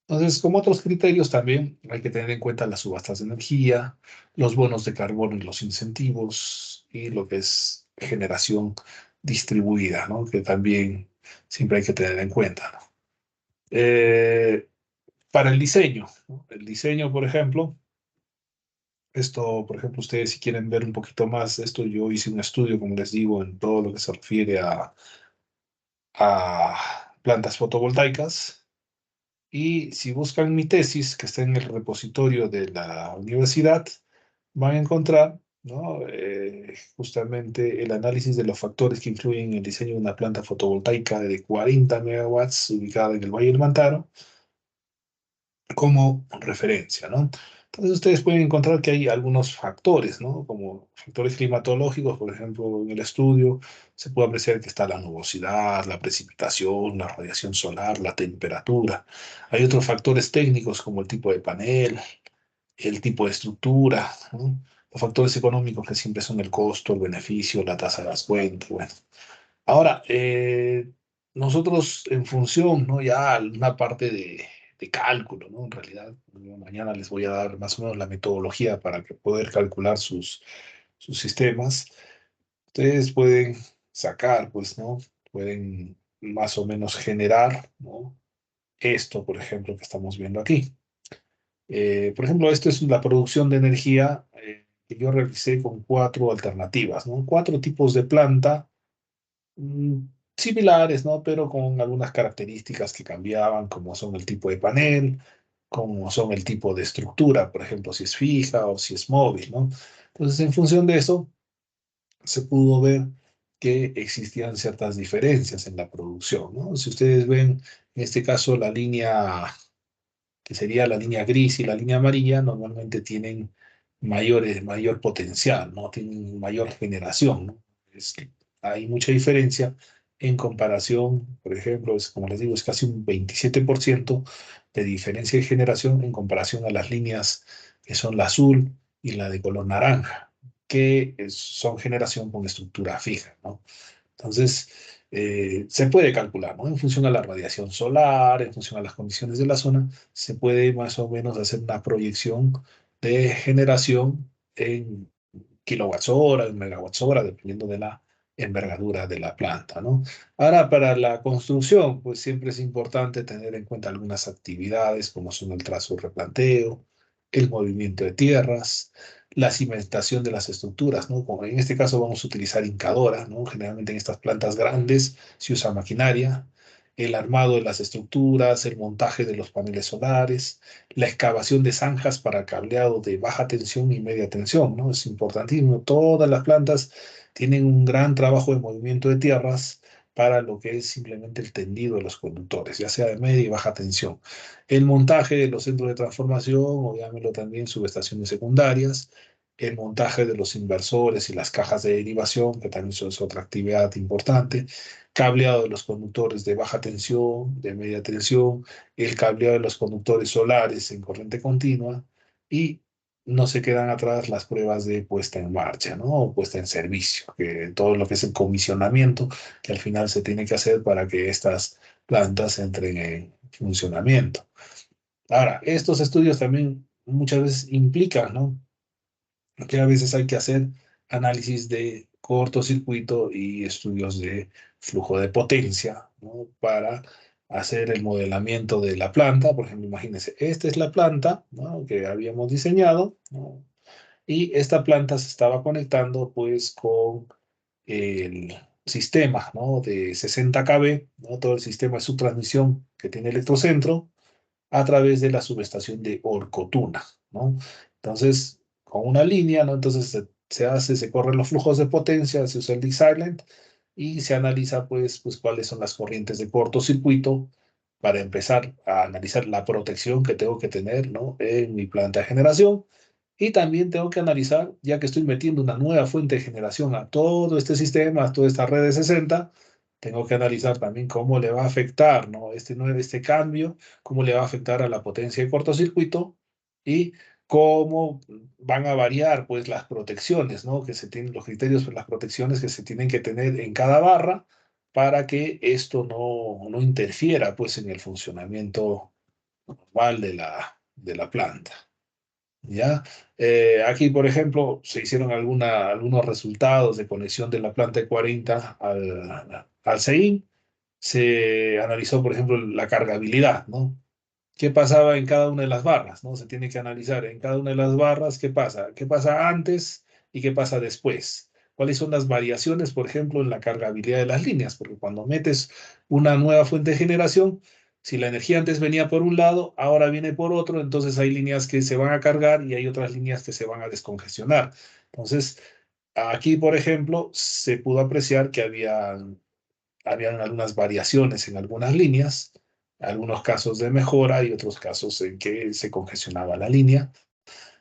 Entonces, como otros criterios también hay que tener en cuenta las subastas de energía, los bonos de carbono y los incentivos, y lo que es generación distribuida, ¿no? Que también siempre hay que tener en cuenta, ¿no? Eh, para el diseño, ¿no? El diseño, por ejemplo, esto, por ejemplo, ustedes si quieren ver un poquito más, esto yo hice un estudio, como les digo, en todo lo que se refiere a plantas fotovoltaicas. Y si buscan mi tesis, que está en el repositorio de la universidad, van a encontrar, ¿no? Justamente el análisis de los factores que influyen en el diseño de una planta fotovoltaica de 40 megawatts ubicada en el Valle del Mantaro como referencia, ¿no? Entonces ustedes pueden encontrar que hay algunos factores, ¿no? Como factores climatológicos, por ejemplo, en el estudio se puede apreciar que está la nubosidad, la precipitación, la radiación solar, la temperatura. Hay otros factores técnicos como el tipo de panel, el tipo de estructura, ¿no? Los factores económicos que siempre son el costo, el beneficio, la tasa de descuento, bueno. Ahora, nosotros en función, ¿no? Ya una parte de cálculo, ¿no? En realidad, yo mañana les voy a dar más o menos la metodología para que poder calcular sus sistemas. Ustedes pueden sacar, pues, ¿no? Pueden más o menos generar, ¿no? Esto, por ejemplo, que estamos viendo aquí. Por ejemplo, esto es la producción de energía que yo realicé con cuatro alternativas, ¿no? Cuatro tipos de planta mm, similares, ¿no? Pero con algunas características que cambiaban, como son el tipo de panel, como son el tipo de estructura, por ejemplo, si es fija o si es móvil, ¿no? Entonces, en función de eso, se pudo ver que existían ciertas diferencias en la producción, ¿no? Si ustedes ven, en este caso, la línea que sería la línea gris y la línea amarilla, normalmente tienen mayor potencial, ¿no? Tienen mayor generación, ¿no? Es- hay mucha diferencia en comparación, por ejemplo, es, como les digo, es casi un 27% de diferencia de generación en comparación a las líneas que son la azul y la de color naranja, que son generación con estructura fija, ¿no? Entonces, se puede calcular, ¿no? En función a la radiación solar, en función a las condiciones de la zona, se puede más o menos hacer una proyección de generación en kilowatts hora, en megawatts hora, dependiendo de la envergadura de la planta, ¿no? Ahora, para la construcción, pues siempre es importante tener en cuenta algunas actividades como son el trazo de replanteo, el movimiento de tierras, la cimentación de las estructuras, ¿no? Como en este caso vamos a utilizar hincadora, ¿no? Generalmente en estas plantas grandes se usa maquinaria, el armado de las estructuras, el montaje de los paneles solares, la excavación de zanjas para cableado de baja tensión y media tensión, ¿no? Es importantísimo. Todas las plantas tienen un gran trabajo de movimiento de tierras para lo que es simplemente el tendido de los conductores, ya sea de media y baja tensión. El montaje de los centros de transformación, o llámelo también subestaciones secundarias, el montaje de los inversores y las cajas de derivación, que también es otra actividad importante, cableado de los conductores de baja tensión, de media tensión, el cableado de los conductores solares en corriente continua y no se quedan atrás las pruebas de puesta en marcha, ¿no? O puesta en servicio, que todo lo que es el comisionamiento que al final se tiene que hacer para que estas plantas entren en funcionamiento. Ahora, estos estudios también muchas veces implican, ¿no? Que a veces hay que hacer análisis de cortocircuito y estudios de flujo de potencia, ¿no? Para hacer el modelamiento de la planta. Por ejemplo, imagínense, esta es la planta, ¿no? Que habíamos diseñado, ¿no? Y esta planta se estaba conectando pues con el sistema, ¿no? De 60 kV, ¿no? Todo el sistema de subtransmisión que tiene Electrocentro a través de la subestación de Orcotuna, ¿no? Entonces, con una línea, ¿no? Entonces se corren los flujos de potencia, se usa el D-Silent y se analiza, pues cuáles son las corrientes de cortocircuito para empezar a analizar la protección que tengo que tener, ¿no? En mi planta de generación. Y también tengo que analizar, ya que estoy metiendo una nueva fuente de generación a todo este sistema, a toda esta red de 60, tengo que analizar también cómo le va a afectar, ¿no? Este cambio, cómo le va a afectar a la potencia de cortocircuito y cómo van a variar, pues, las protecciones, ¿no? Que se tienen, los criterios para las protecciones que se tienen que tener en cada barra para que esto no interfiera, pues, en el funcionamiento normal de la planta. ¿Ya? Aquí, por ejemplo, se hicieron algunos resultados de conexión de la planta de 40 al CEIN. Se analizó, por ejemplo, la cargabilidad, ¿no? ¿Qué pasaba en cada una de las barras, ¿no? Se tiene que analizar en cada una de las barras qué pasa antes y qué pasa después. ¿Cuáles son las variaciones, por ejemplo, en la cargabilidad de las líneas? Porque cuando metes una nueva fuente de generación, si la energía antes venía por un lado, ahora viene por otro, entonces hay líneas que se van a cargar y hay otras líneas que se van a descongestionar. Entonces, aquí, por ejemplo, se pudo apreciar que habían algunas variaciones en algunas líneas, algunos casos de mejora y otros casos en que se congestionaba la línea.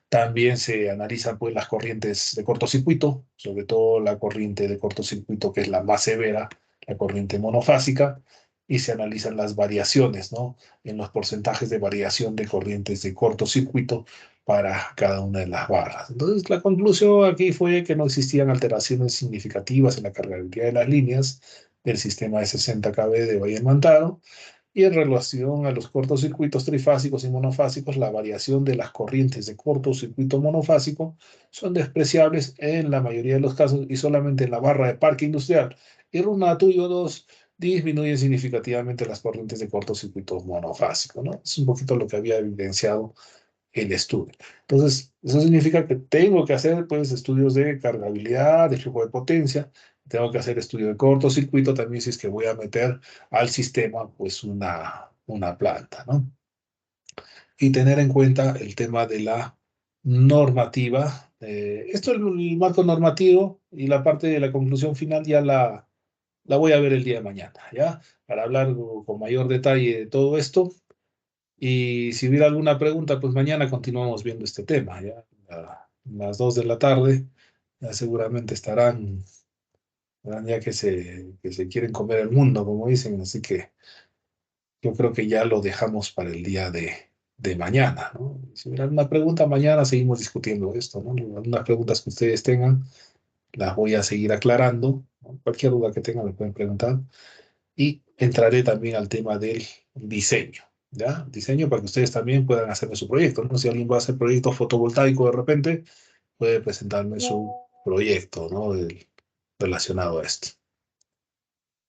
También se analizan pues las corrientes de cortocircuito, sobre todo la corriente de cortocircuito que es la más severa, la corriente monofásica, y se analizan las variaciones, ¿no? En los porcentajes de variación de corrientes de cortocircuito para cada una de las barras. Entonces, la conclusión aquí fue que no existían alteraciones significativas en la cargabilidad de las líneas del sistema de 60 kV de Valle Mantaro, y en relación a los cortocircuitos trifásicos y monofásicos, la variación de las corrientes de cortocircuito monofásico son despreciables en la mayoría de los casos y solamente en la barra de parque industrial y Runatuyo 2 disminuyen significativamente las corrientes de cortocircuito monofásico, ¿no? Es un poquito lo que había evidenciado el estudio. Entonces, eso significa que tengo que hacer pues estudios de cargabilidad, de flujo de potencia, tengo que hacer estudio de cortocircuito también si es que voy a meter al sistema pues una planta, ¿no? Y tener en cuenta el tema de la normativa. Esto es el marco normativo y la parte de la conclusión final ya la voy a ver el día de mañana, ¿ya? Para hablar con mayor detalle de todo esto. Y si hubiera alguna pregunta, pues mañana continuamos viendo este tema, ¿ya? A las 2 de la tarde, ya seguramente estarán ya que se quieren comer el mundo, como dicen, así que yo creo que ya lo dejamos para el día de mañana, ¿no? Si hubiera alguna pregunta, mañana seguimos discutiendo esto, ¿no? Algunas preguntas que ustedes tengan, las voy a seguir aclarando, ¿no? Cualquier duda que tengan me pueden preguntar. Y entraré también al tema del diseño, ¿ya? Diseño para que ustedes también puedan hacerme su proyecto, ¿no? Si alguien va a hacer proyecto fotovoltaico de repente, puede presentarme su proyecto, ¿no? Relacionado a esto.